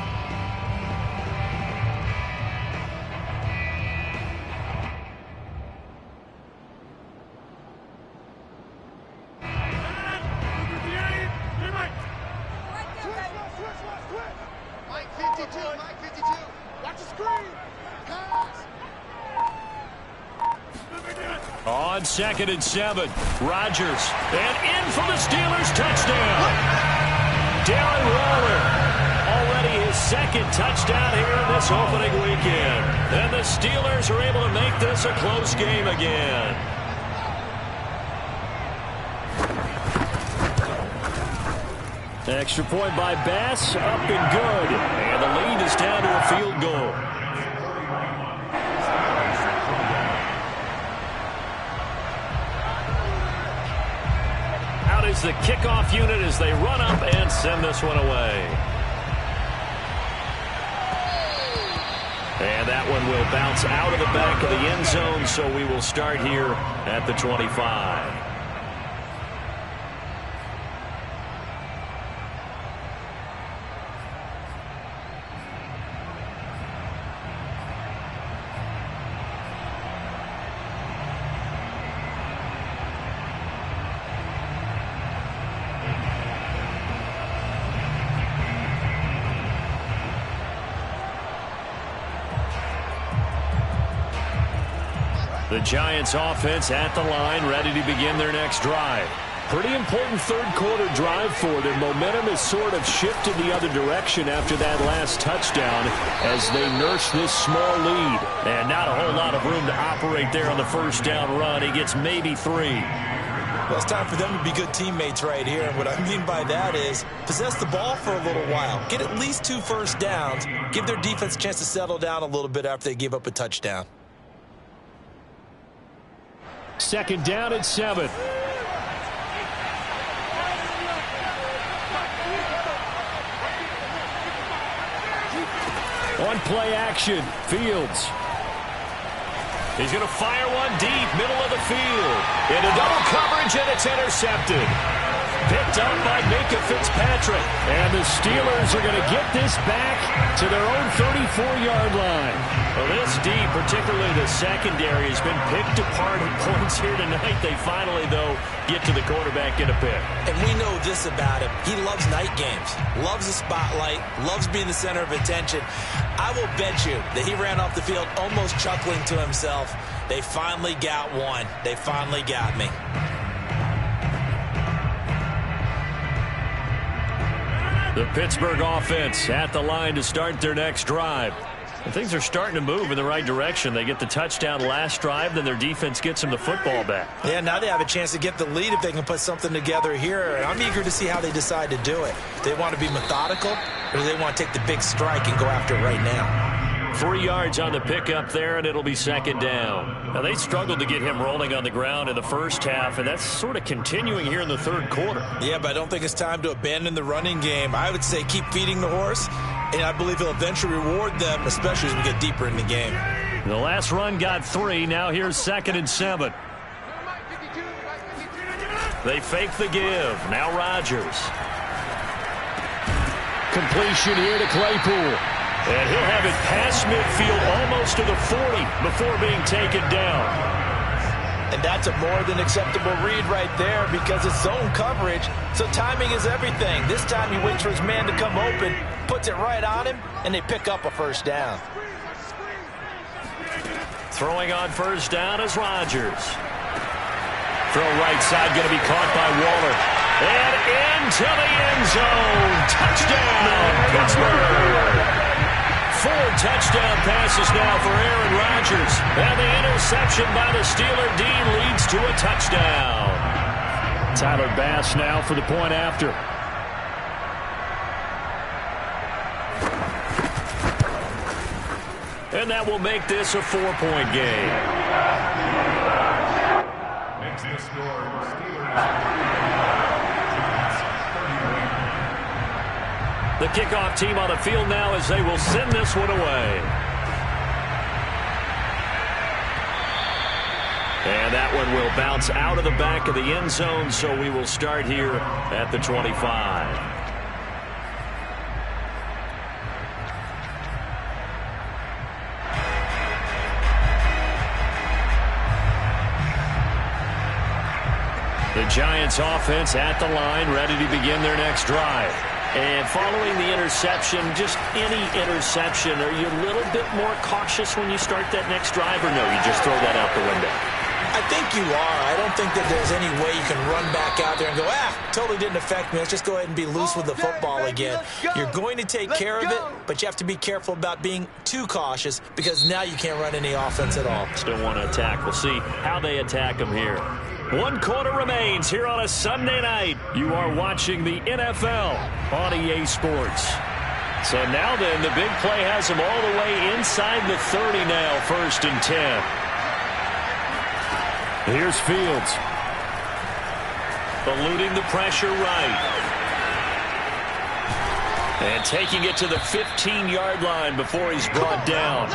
On 2nd and 7, Rodgers. And in for the Steelers, touchdown. Darren Waller. Already his 2nd touchdown here in this opening weekend. And the Steelers are able to make this a close game again. Extra point by Bass, up and good. And the lead is down to a field goal. Out is the kickoff unit as they run up and send this one away. And that one will bounce out of the back of the end zone, so we will start here at the 25. The Giants offense at the line, ready to begin their next drive. Pretty important third quarter drive for them. Momentum has sort of shifted the other direction after that last touchdown as they nurse this small lead. And not a whole lot of room to operate there on the first down run. He gets maybe 3. Well, it's time for them to be good teammates right here. And what I mean by that is possess the ball for a little while. Get at least 2 first downs. Give their defense a chance to settle down a little bit after they give up a touchdown. Second down at 7. On play action, Fields. He's going to fire one deep, middle of the field. Into double coverage, and it's intercepted. Picked up by Micah Fitzpatrick. And the Steelers are going to get this back to their own 34-yard line. Well, this D, particularly the secondary, has been picked apart at points here tonight. They finally, though, get to the quarterback in a pick. And we know this about him. He loves night games, loves the spotlight, loves being the center of attention. I will bet you that he ran off the field almost chuckling to himself. They finally got one. They finally got me. The Pittsburgh offense at the line to start their next drive. And things are starting to move in the right direction. They get the touchdown last drive, then their defense gets them the football back. Yeah, now they have a chance to get the lead if they can put something together here. And I'm eager to see how they decide to do it. Do they want to be methodical, or do they want to take the big strike and go after it right now? 3 yards on the pickup there, and it'll be second down. Now, they struggled to get him rolling on the ground in the first half, and that's sort of continuing here in the third quarter. Yeah, but I don't think it's time to abandon the running game. I would say keep feeding the horse, and I believe he'll eventually reward them, especially as we get deeper in the game. The last run got 3. Now here's 2nd and 7. They fake the give. Now Rodgers. Completion here to Claypool. And he'll have it past midfield almost to the 40 before being taken down. And that's a more than acceptable read right there because it's zone coverage, so timing is everything. This time he waits for his man to come open, puts it right on him, and they pick up a first down. Throwing on first down is Rodgers. Throw right side, going to be caught by Waller. And into the end zone. Touchdown, Pittsburgh. 4 touchdown passes now for Aaron Rodgers. And the interception by the Steeler D leads to a touchdown. Tyler Bass now for the point after. And that will make this a 4-point game. Makes the score Steelers. The kickoff team on the field now as they will send this one away. And that one will bounce out of the back of the end zone, so we will start here at the 25. The Giants offense at the line, ready to begin their next drive. And following the interception, just any interception, are you a little bit more cautious when you start that next drive, or no, you just throw that out the window? I think you are. I don't think that there's any way you can run back out there and go, totally didn't affect me. Let's just go ahead and be loose with the football again. You're going to take care of it, but you have to be careful about being too cautious because now you can't run any offense at all. Still want to attack. We'll see how they attack them here. 1 quarter remains here on a Sunday night. You are watching the NFL on EA Sports. So now then, the big play has him all the way inside the 30 now, 1st and 10. Here's Fields. Eluding the pressure right. And taking it to the 15-yard line before he's brought down.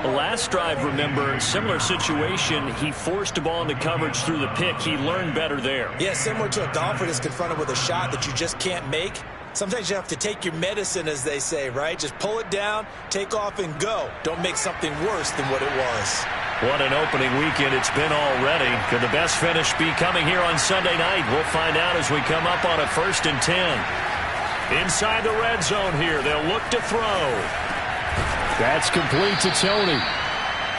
The last drive, remember, similar situation. He forced a ball into coverage through the pick. He learned better there. Yeah, similar to a golfer that's confronted with a shot that you just can't make. Sometimes you have to take your medicine, as they say, right? Just pull it down, take off, and go. Don't make something worse than what it was. What an opening weekend it's been already. Could the best finish be coming here on Sunday night? We'll find out as we come up on a 1st and 10. Inside the red zone here, they'll look to throw. That's complete to Tony.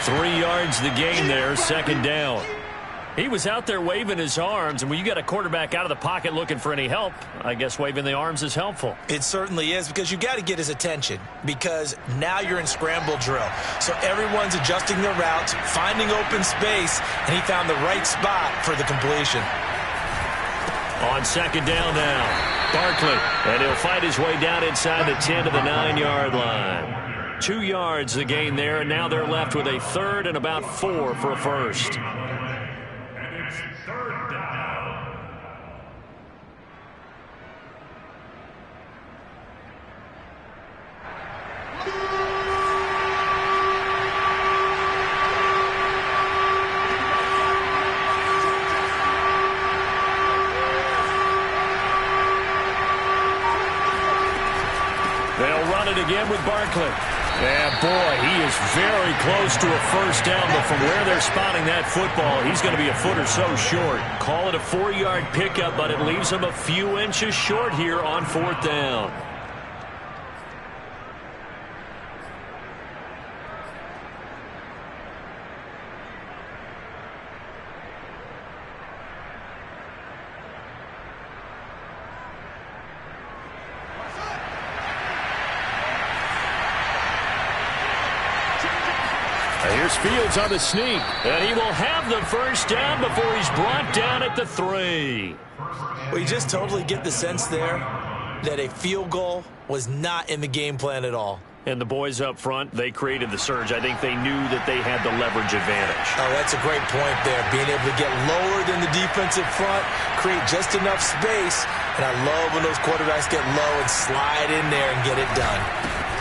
3 yards the gain there, 2nd down. He was out there waving his arms, and when you got a quarterback out of the pocket looking for any help, I guess waving the arms is helpful. It certainly is, because you got to get his attention, because now you're in scramble drill. So everyone's adjusting their routes, finding open space, and he found the right spot for the completion. On 2nd down now, Barkley, and he'll fight his way down inside the 10 to the 9-yard line. 2 yards the gain there, and now they're left with a 3rd and about 4 for a first. And it's 3rd down. They'll run it again with Barkley. Yeah, boy, he is very close to a first down, but from where they're spotting that football, he's going to be a foot or so short. Call it a 4-yard pickup, but it leaves him a few inches short here on 4th down. Here's Fields on the sneak, and he will have the first down before he's brought down at the 3. Well, you just totally get the sense there that a field goal was not in the game plan at all. And the boys up front, they created the surge. I think they knew that they had the leverage advantage. Oh, that's a great point there. Being able to get lower than the defensive front, create just enough space. And I love when those quarterbacks get low and slide in there and get it done.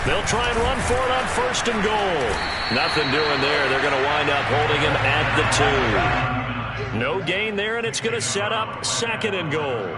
They'll try and run for it on 1st and goal. Nothing doing there. They're going to wind up holding him at the 2. No gain there, and it's going to set up 2nd and goal.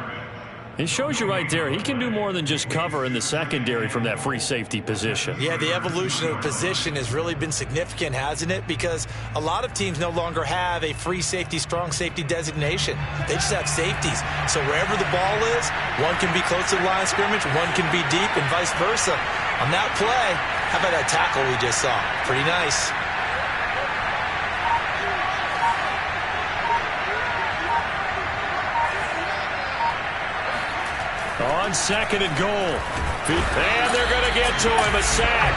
It shows you right there, he can do more than just cover in the secondary from that free safety position. Yeah, the evolution of the position has really been significant, hasn't it? Because a lot of teams no longer have a free safety, strong safety designation. They just have safeties. So wherever the ball is, one can be close to the line of scrimmage, one can be deep, and vice versa. On that play, how about that tackle we just saw? Pretty nice. On 2nd and goal. And they're going to get to him. A sack.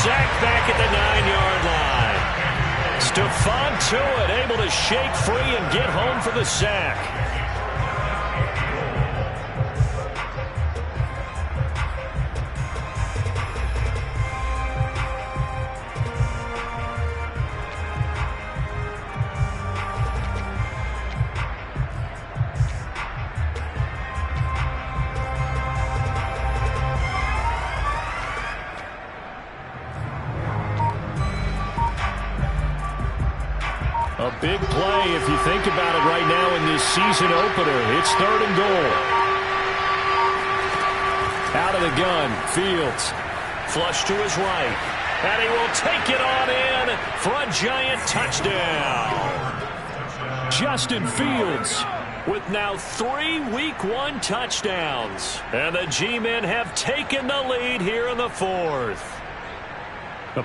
Sack back at the 9-yard line. Stephon Tuitt able to shake free and get home for the sack. A big play if you think about it right now in this season opener. It's 3rd and goal. Out of the gun, Fields. Flush to his right. And he will take it on in for a giant touchdown. Justin Fields with now 3 Week 1 touchdowns. And the G-men have taken the lead here in the 4th.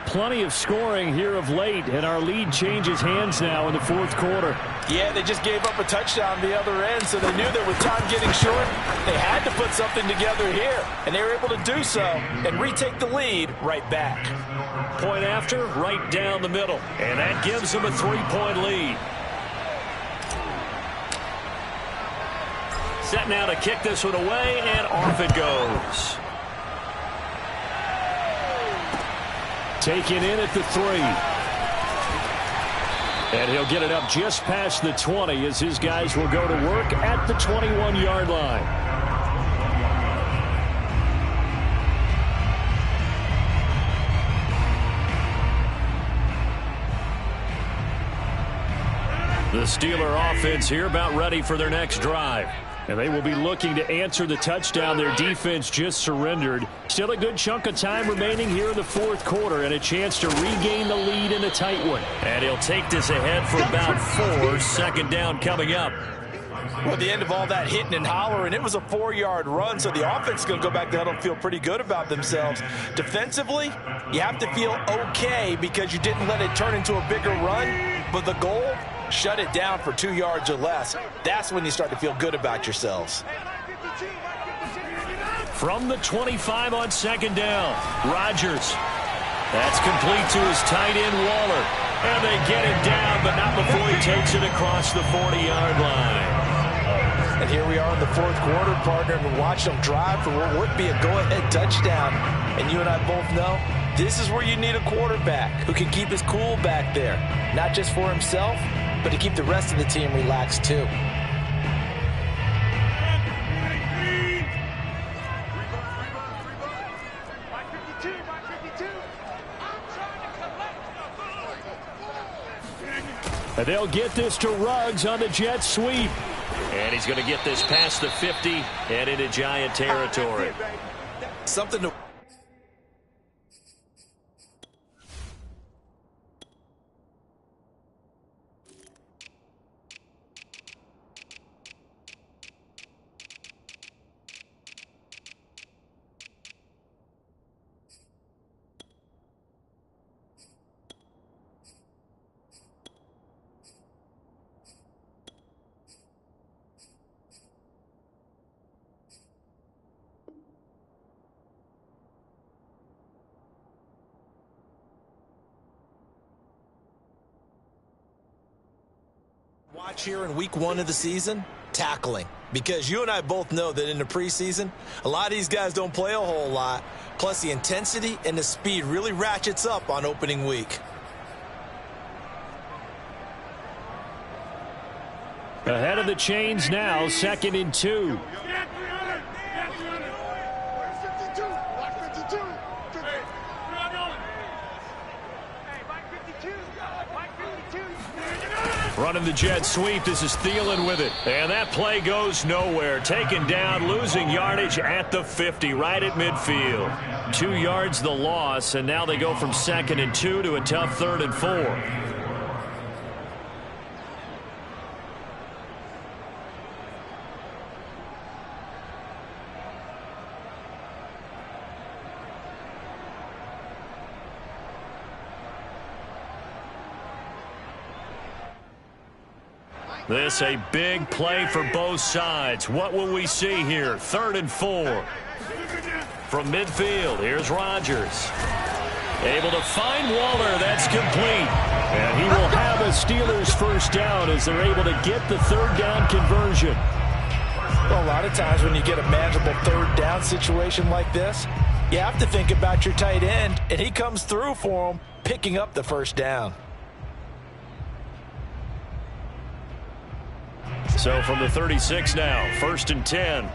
Plenty of scoring here of late, and our lead changes hands now in the 4th quarter. Yeah, they just gave up a touchdown the other end, so they knew that with time getting short, they had to put something together here, and they were able to do so and retake the lead right back. Point after, right down the middle, and that gives them a 3-point lead. Set now to kick this one away, and off it goes. Taken in at the 3. And he'll get it up just past the 20 as his guys will go to work at the 21-yard line. The Steeler offense here about ready for their next drive. And they will be looking to answer the touchdown their defense just surrendered. Still a good chunk of time remaining here in the fourth quarter and a chance to regain the lead in a tight one. And he'll take this ahead for about 4. Second down coming up. Well, at the end of all that hitting and hollering, it was a 4-yard run, so the offense is going to go back to huddle and feel pretty good about themselves. Defensively, you have to feel okay because you didn't let it turn into a bigger run, but the goal, shut it down for 2 yards or less. That's when you start to feel good about yourselves. From the 25 on second down, Rodgers. That's complete to his tight end, Waller. And they get it down, but not before he takes it across the 40-yard line. And here we are in the fourth quarter, partner, and watch them drive for what would be a go-ahead touchdown. And you and I both know this is where you need a quarterback who can keep his cool back there, not just for himself, but to keep the rest of the team relaxed too. And they'll get this to Ruggs on the jet sweep. And he's going to get this past the 50 and into Giant territory. Something to... watch here in week 1 of the season, tackling. Because you and I both know that in the preseason, a lot of these guys don't play a whole lot. Plus the intensity and the speed really ratchets up on opening week. Ahead of the chains now, 2nd and 2. Running the jet sweep. This is Thielen with it. And that play goes nowhere. Taken down, losing yardage at the 50, right at midfield. 2 yards the loss, and now they go from 2nd and 2 to a tough 3rd and 4. This a big play for both sides. What will we see here? 3rd and 4. From midfield, here's Rodgers. Able to find Waller. That's complete. And he will have a Steelers first down as they're able to get the 3rd down conversion. Well, a lot of times when you get a manageable 3rd down situation like this, you have to think about your tight end, and he comes through for him, picking up the first down. So from the 36 now, 1st and 10.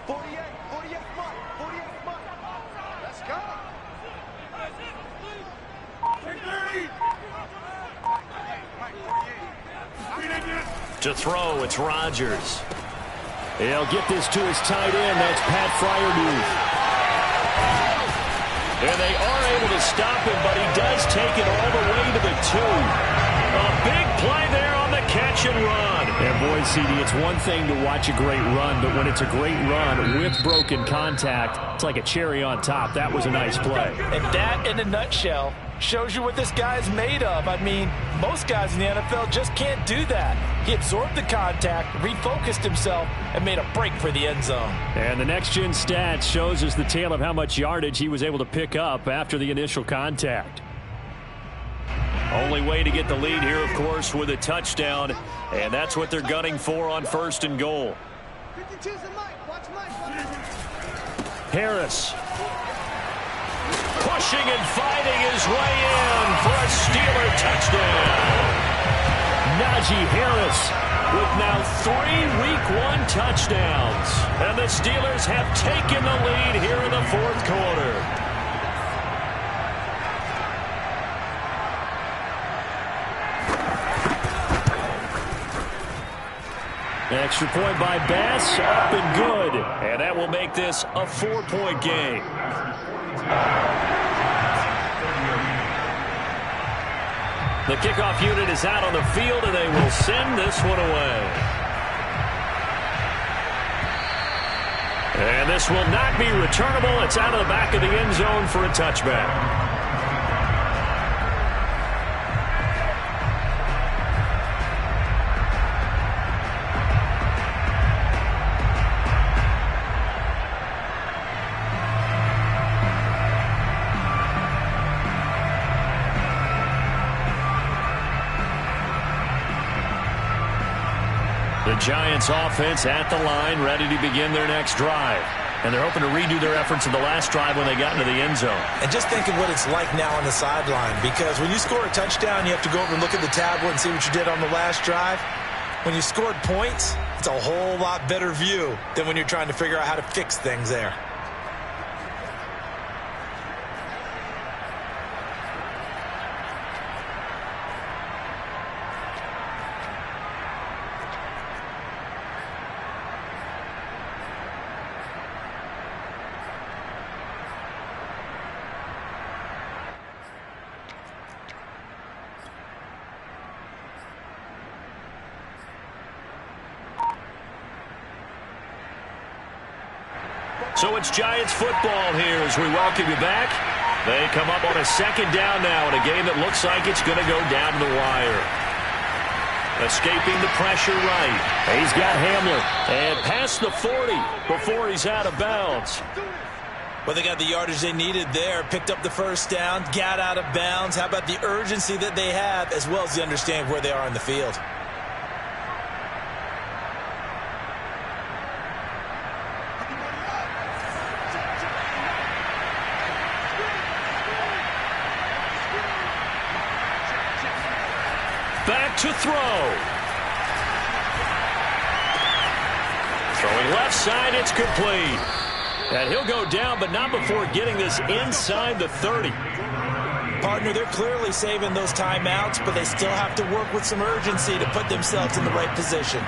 48 mark. Let's go. To throw, it's Rodgers. He'll get this to his tight end. That's Pat Fryermuth. And they are able to stop him, but he does take it all the way to the 2. A big play there on the catch and run. And boy, CD, it's one thing to watch a great run, but when it's a great run with broken contact, it's like a cherry on top. That was a nice play. And that, in a nutshell, shows you what this guy is made of. I mean, most guys in the NFL just can't do that. He absorbed the contact, refocused himself, and made a break for the end zone. And the next-gen stats shows us the tale of how much yardage he was able to pick up after the initial contact. Only way to get the lead here, of course, with a touchdown. And that's what they're gunning for on 1st and goal. 52's the mic. Watch Mike. Harris. Pushing and fighting his way in for a Steeler touchdown. Najee Harris with now 3 Week 1 touchdowns. And the Steelers have taken the lead here in the 4th quarter. Extra point by Bass, up and good. And that will make this a 4-point game. The kickoff unit is out on the field, and they will send this one away. And this will not be returnable. It's out of the back of the end zone for a touchback. The Giants offense at the line, ready to begin their next drive. And they're hoping to redo their efforts in the last drive when they got into the end zone. And just think of what it's like now on the sideline, because when you score a touchdown, you have to go over and look at the tablet and see what you did on the last drive. When you scored points, it's a whole lot better view than when you're trying to figure out how to fix things there. So it's Giants football here as we welcome you back. They come up on a 2nd down now in a game that looks like it's going to go down to the wire. Escaping the pressure right. He's got Hamler. And past the 40 before he's out of bounds. Well, they got the yardage they needed there. Picked up the 1st down, got out of bounds. How about the urgency that they have, as well as the understanding where they are in the field? Back to throw. Throwing left side, it's complete. And he'll go down, but not before getting this inside the 30. Partner, they're clearly saving those timeouts, but they still have to work with some urgency to put themselves in the right position.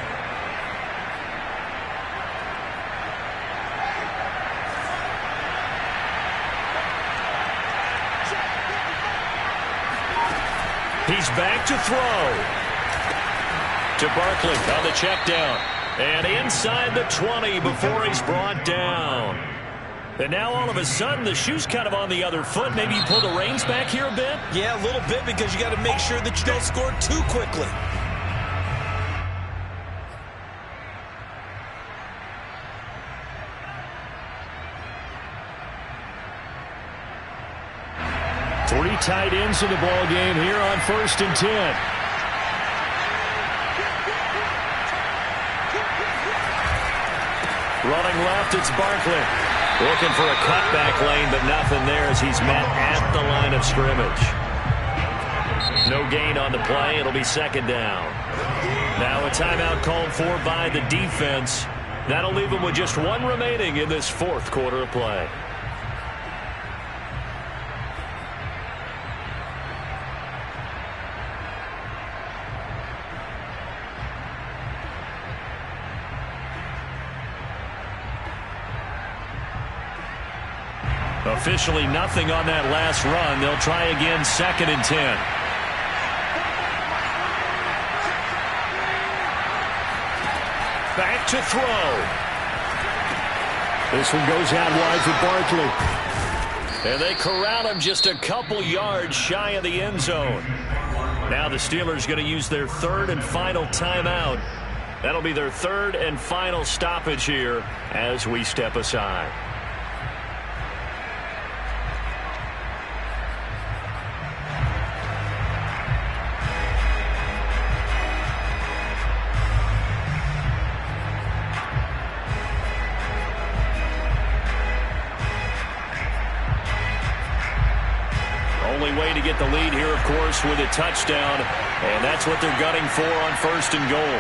He's back to throw. To Barkley on the check down. And inside the 20 before he's brought down. And now all of a sudden the shoe's kind of on the other foot. Maybe you pull the reins back here a bit? Yeah, a little bit, because you got to make sure that you don't score too quickly. Three tight ends in the ball game here on 1st and 10. Running left, it's Barkley. Looking for a cutback lane, but nothing there as he's met at the line of scrimmage. No gain on the play. It'll be 2nd down. Now a timeout called for by the defense. That'll leave them with just 1 remaining in this 4th quarter of play. Officially nothing on that last run. They'll try again 2nd and 10. Back to throw. This one goes out wide for Barkley. And they corral him just a couple yards shy of the end zone. Now the Steelers going to use their 3rd and final timeout. That'll be their 3rd and final stoppage here as we step aside. only way to get the lead here, of course, with a touchdown. And that's what they're gunning for on 1st and goal.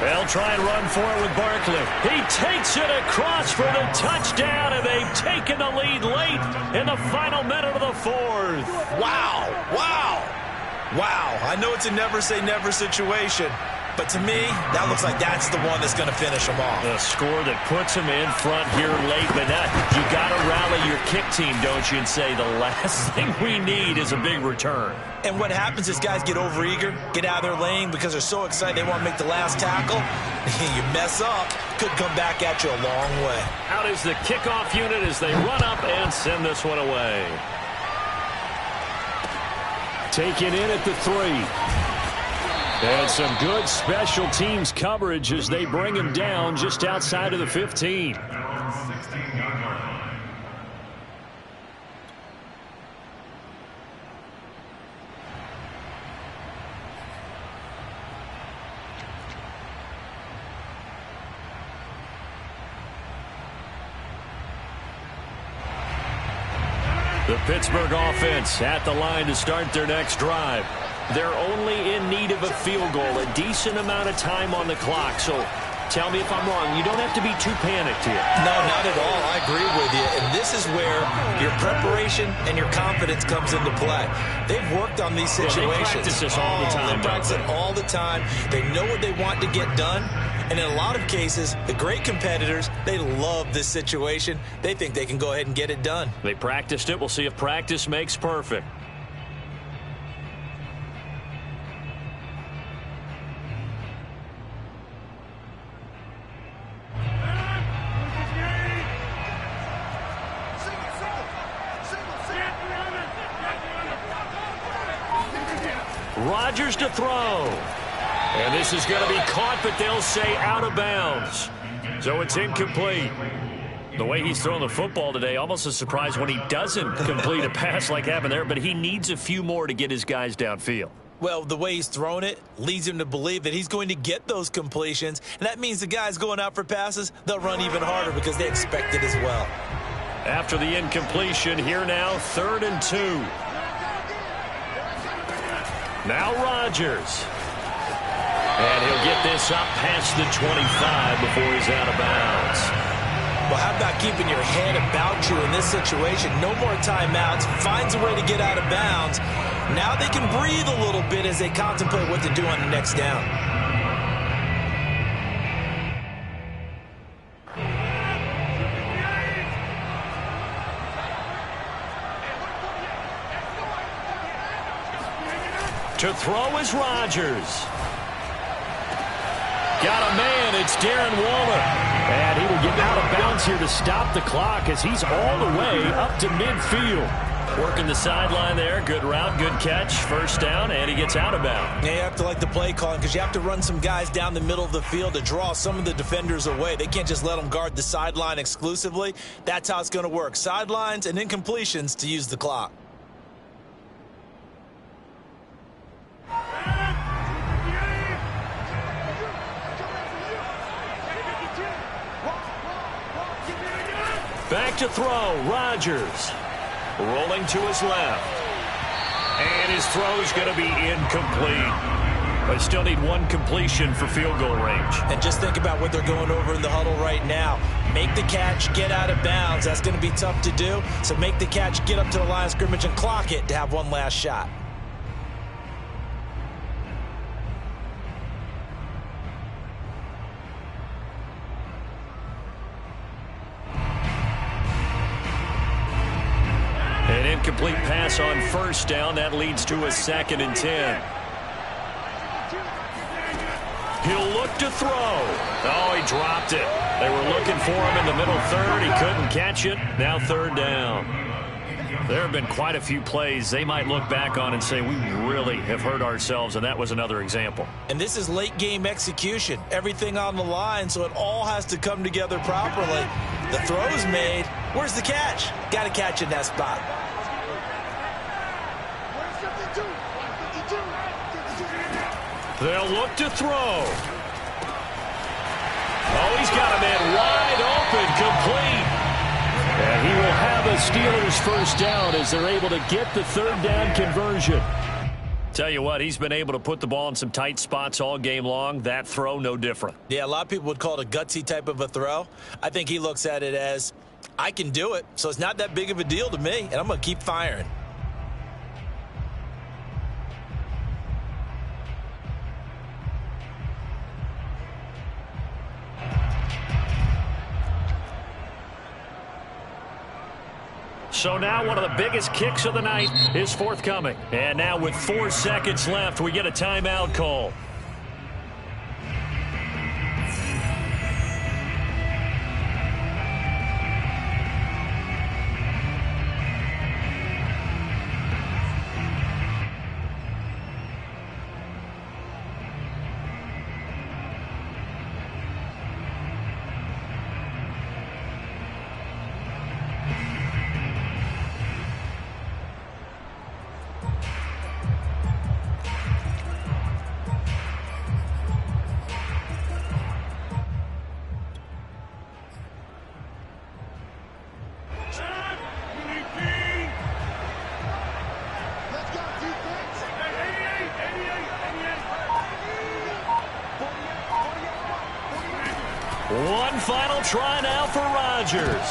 They'll try and run for it with Barkley. He takes it across for the touchdown, and they've taken the lead late in the final minute of the 4th. Wow. Wow. Wow. I know it's a never-say-never situation, but to me, that looks like that's the one that's going to finish them off. The score that puts them in front here late, but you got to rally your kick team, don't you, and say the last thing we need is a big return. And what happens is guys get overeager, get out of their lane because they're so excited they want to make the last tackle. You mess up, could come back at you a long way. Out is the kickoff unit as they run up and send this one away. Taken in at the 3. And some good special teams coverage as they bring him down just outside of the 15. The Pittsburgh offense at the line to start their next drive. They're only in need of a field goal, a decent amount of time on the clock. So tell me if I'm wrong. You don't have to be too panicked here. No, not at all. I agree with you. And this is where your preparation and your confidence comes into play. They've worked on these situations. They practice this all the time. They practice it all the time. They know what they want to get done. And in a lot of cases, the great competitors, they love this situation. They think they can go ahead and get it done. They practiced it. We'll see if practice makes perfect. Rodgers to throw. And this is going to be caught, but they'll say out of bounds. So it's incomplete. The way he's throwing the football today, almost a surprise when he doesn't complete a pass like happened there, but he needs a few more to get his guys downfield. Well, the way he's thrown it leads him to believe that he's going to get those completions, and that means the guys going out for passes, they'll run even harder because they expect it as well. After the incompletion, here now, 3rd and 2. Now Rodgers. And he'll get this up past the 25 before he's out of bounds. Well, how about keeping your head about you in this situation? No more timeouts. Finds a way to get out of bounds. Now they can breathe a little bit as they contemplate what to do on the next down. To throw is Rodgers. Got a man. It's Darren Waller. And he will get out of bounds here to stop the clock as he's all the way up to midfield. Working the sideline there. Good route, good catch. 1st down, and he gets out of bounds. Yeah, you have to like the play calling because you have to run some guys down the middle of the field to draw some of the defenders away. They can't just let them guard the sideline exclusively. That's how it's going to work. Sidelines and incompletions to use the clock. Back to throw, Rodgers. Rolling to his left. And his throw's going to be incomplete. But still need one completion for field goal range. And just think about what they're going over in the huddle right now. Make the catch, get out of bounds. That's going to be tough to do. So make the catch, get up to the line of scrimmage, and clock it to have one last shot. An incomplete pass on 1st down. That leads to a 2nd and 10. He'll look to throw. Oh, he dropped it. They were looking for him in the middle 3rd. He couldn't catch it. Now 3rd down. There have been quite a few plays they might look back on and say, we really have hurt ourselves, and that was another example. And this is late game execution. Everything on the line, so it all has to come together properly. The throw's made. Where's the catch? Got to catch in that spot. They'll look to throw. Oh, he's got a man wide open, complete. And he will have a Steelers first down as they're able to get the third down conversion. Tell you what, he's been able to put the ball in some tight spots all game long. That throw, no different. Yeah, a lot of people would call it a gutsy type of a throw. I think he looks at it as, I can do it, so it's not that big of a deal to me, and I'm going to keep firing. So now one of the biggest kicks of the night is forthcoming. And now with 4 seconds left, we get a timeout call. One final try now for Rodgers.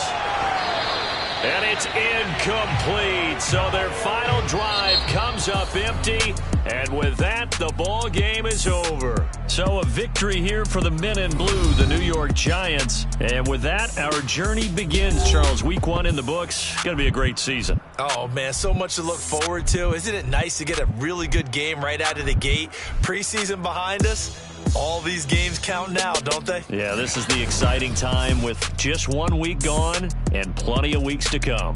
And it's incomplete. So their final drive comes up empty. And with that, the ball game is over. So a victory here for the men in blue, the New York Giants. And with that, our journey begins, Charles. Week 1 in the books. Going to be a great season. Oh, man, so much to look forward to. Isn't it nice to get a really good game right out of the gate? Preseason behind us. All these games count now, don't they? Yeah, this is the exciting time with just 1 week gone and plenty of weeks to come.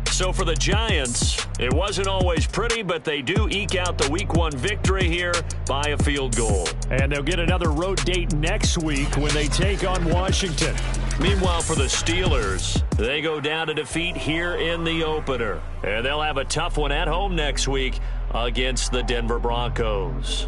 So for the Giants, it wasn't always pretty, but they do eke out the Week 1 victory here by a field goal. And they'll get another road date next week when they take on Washington. Meanwhile, for the Steelers, they go down to defeat here in the opener. And they'll have a tough one at home next week against the Denver Broncos.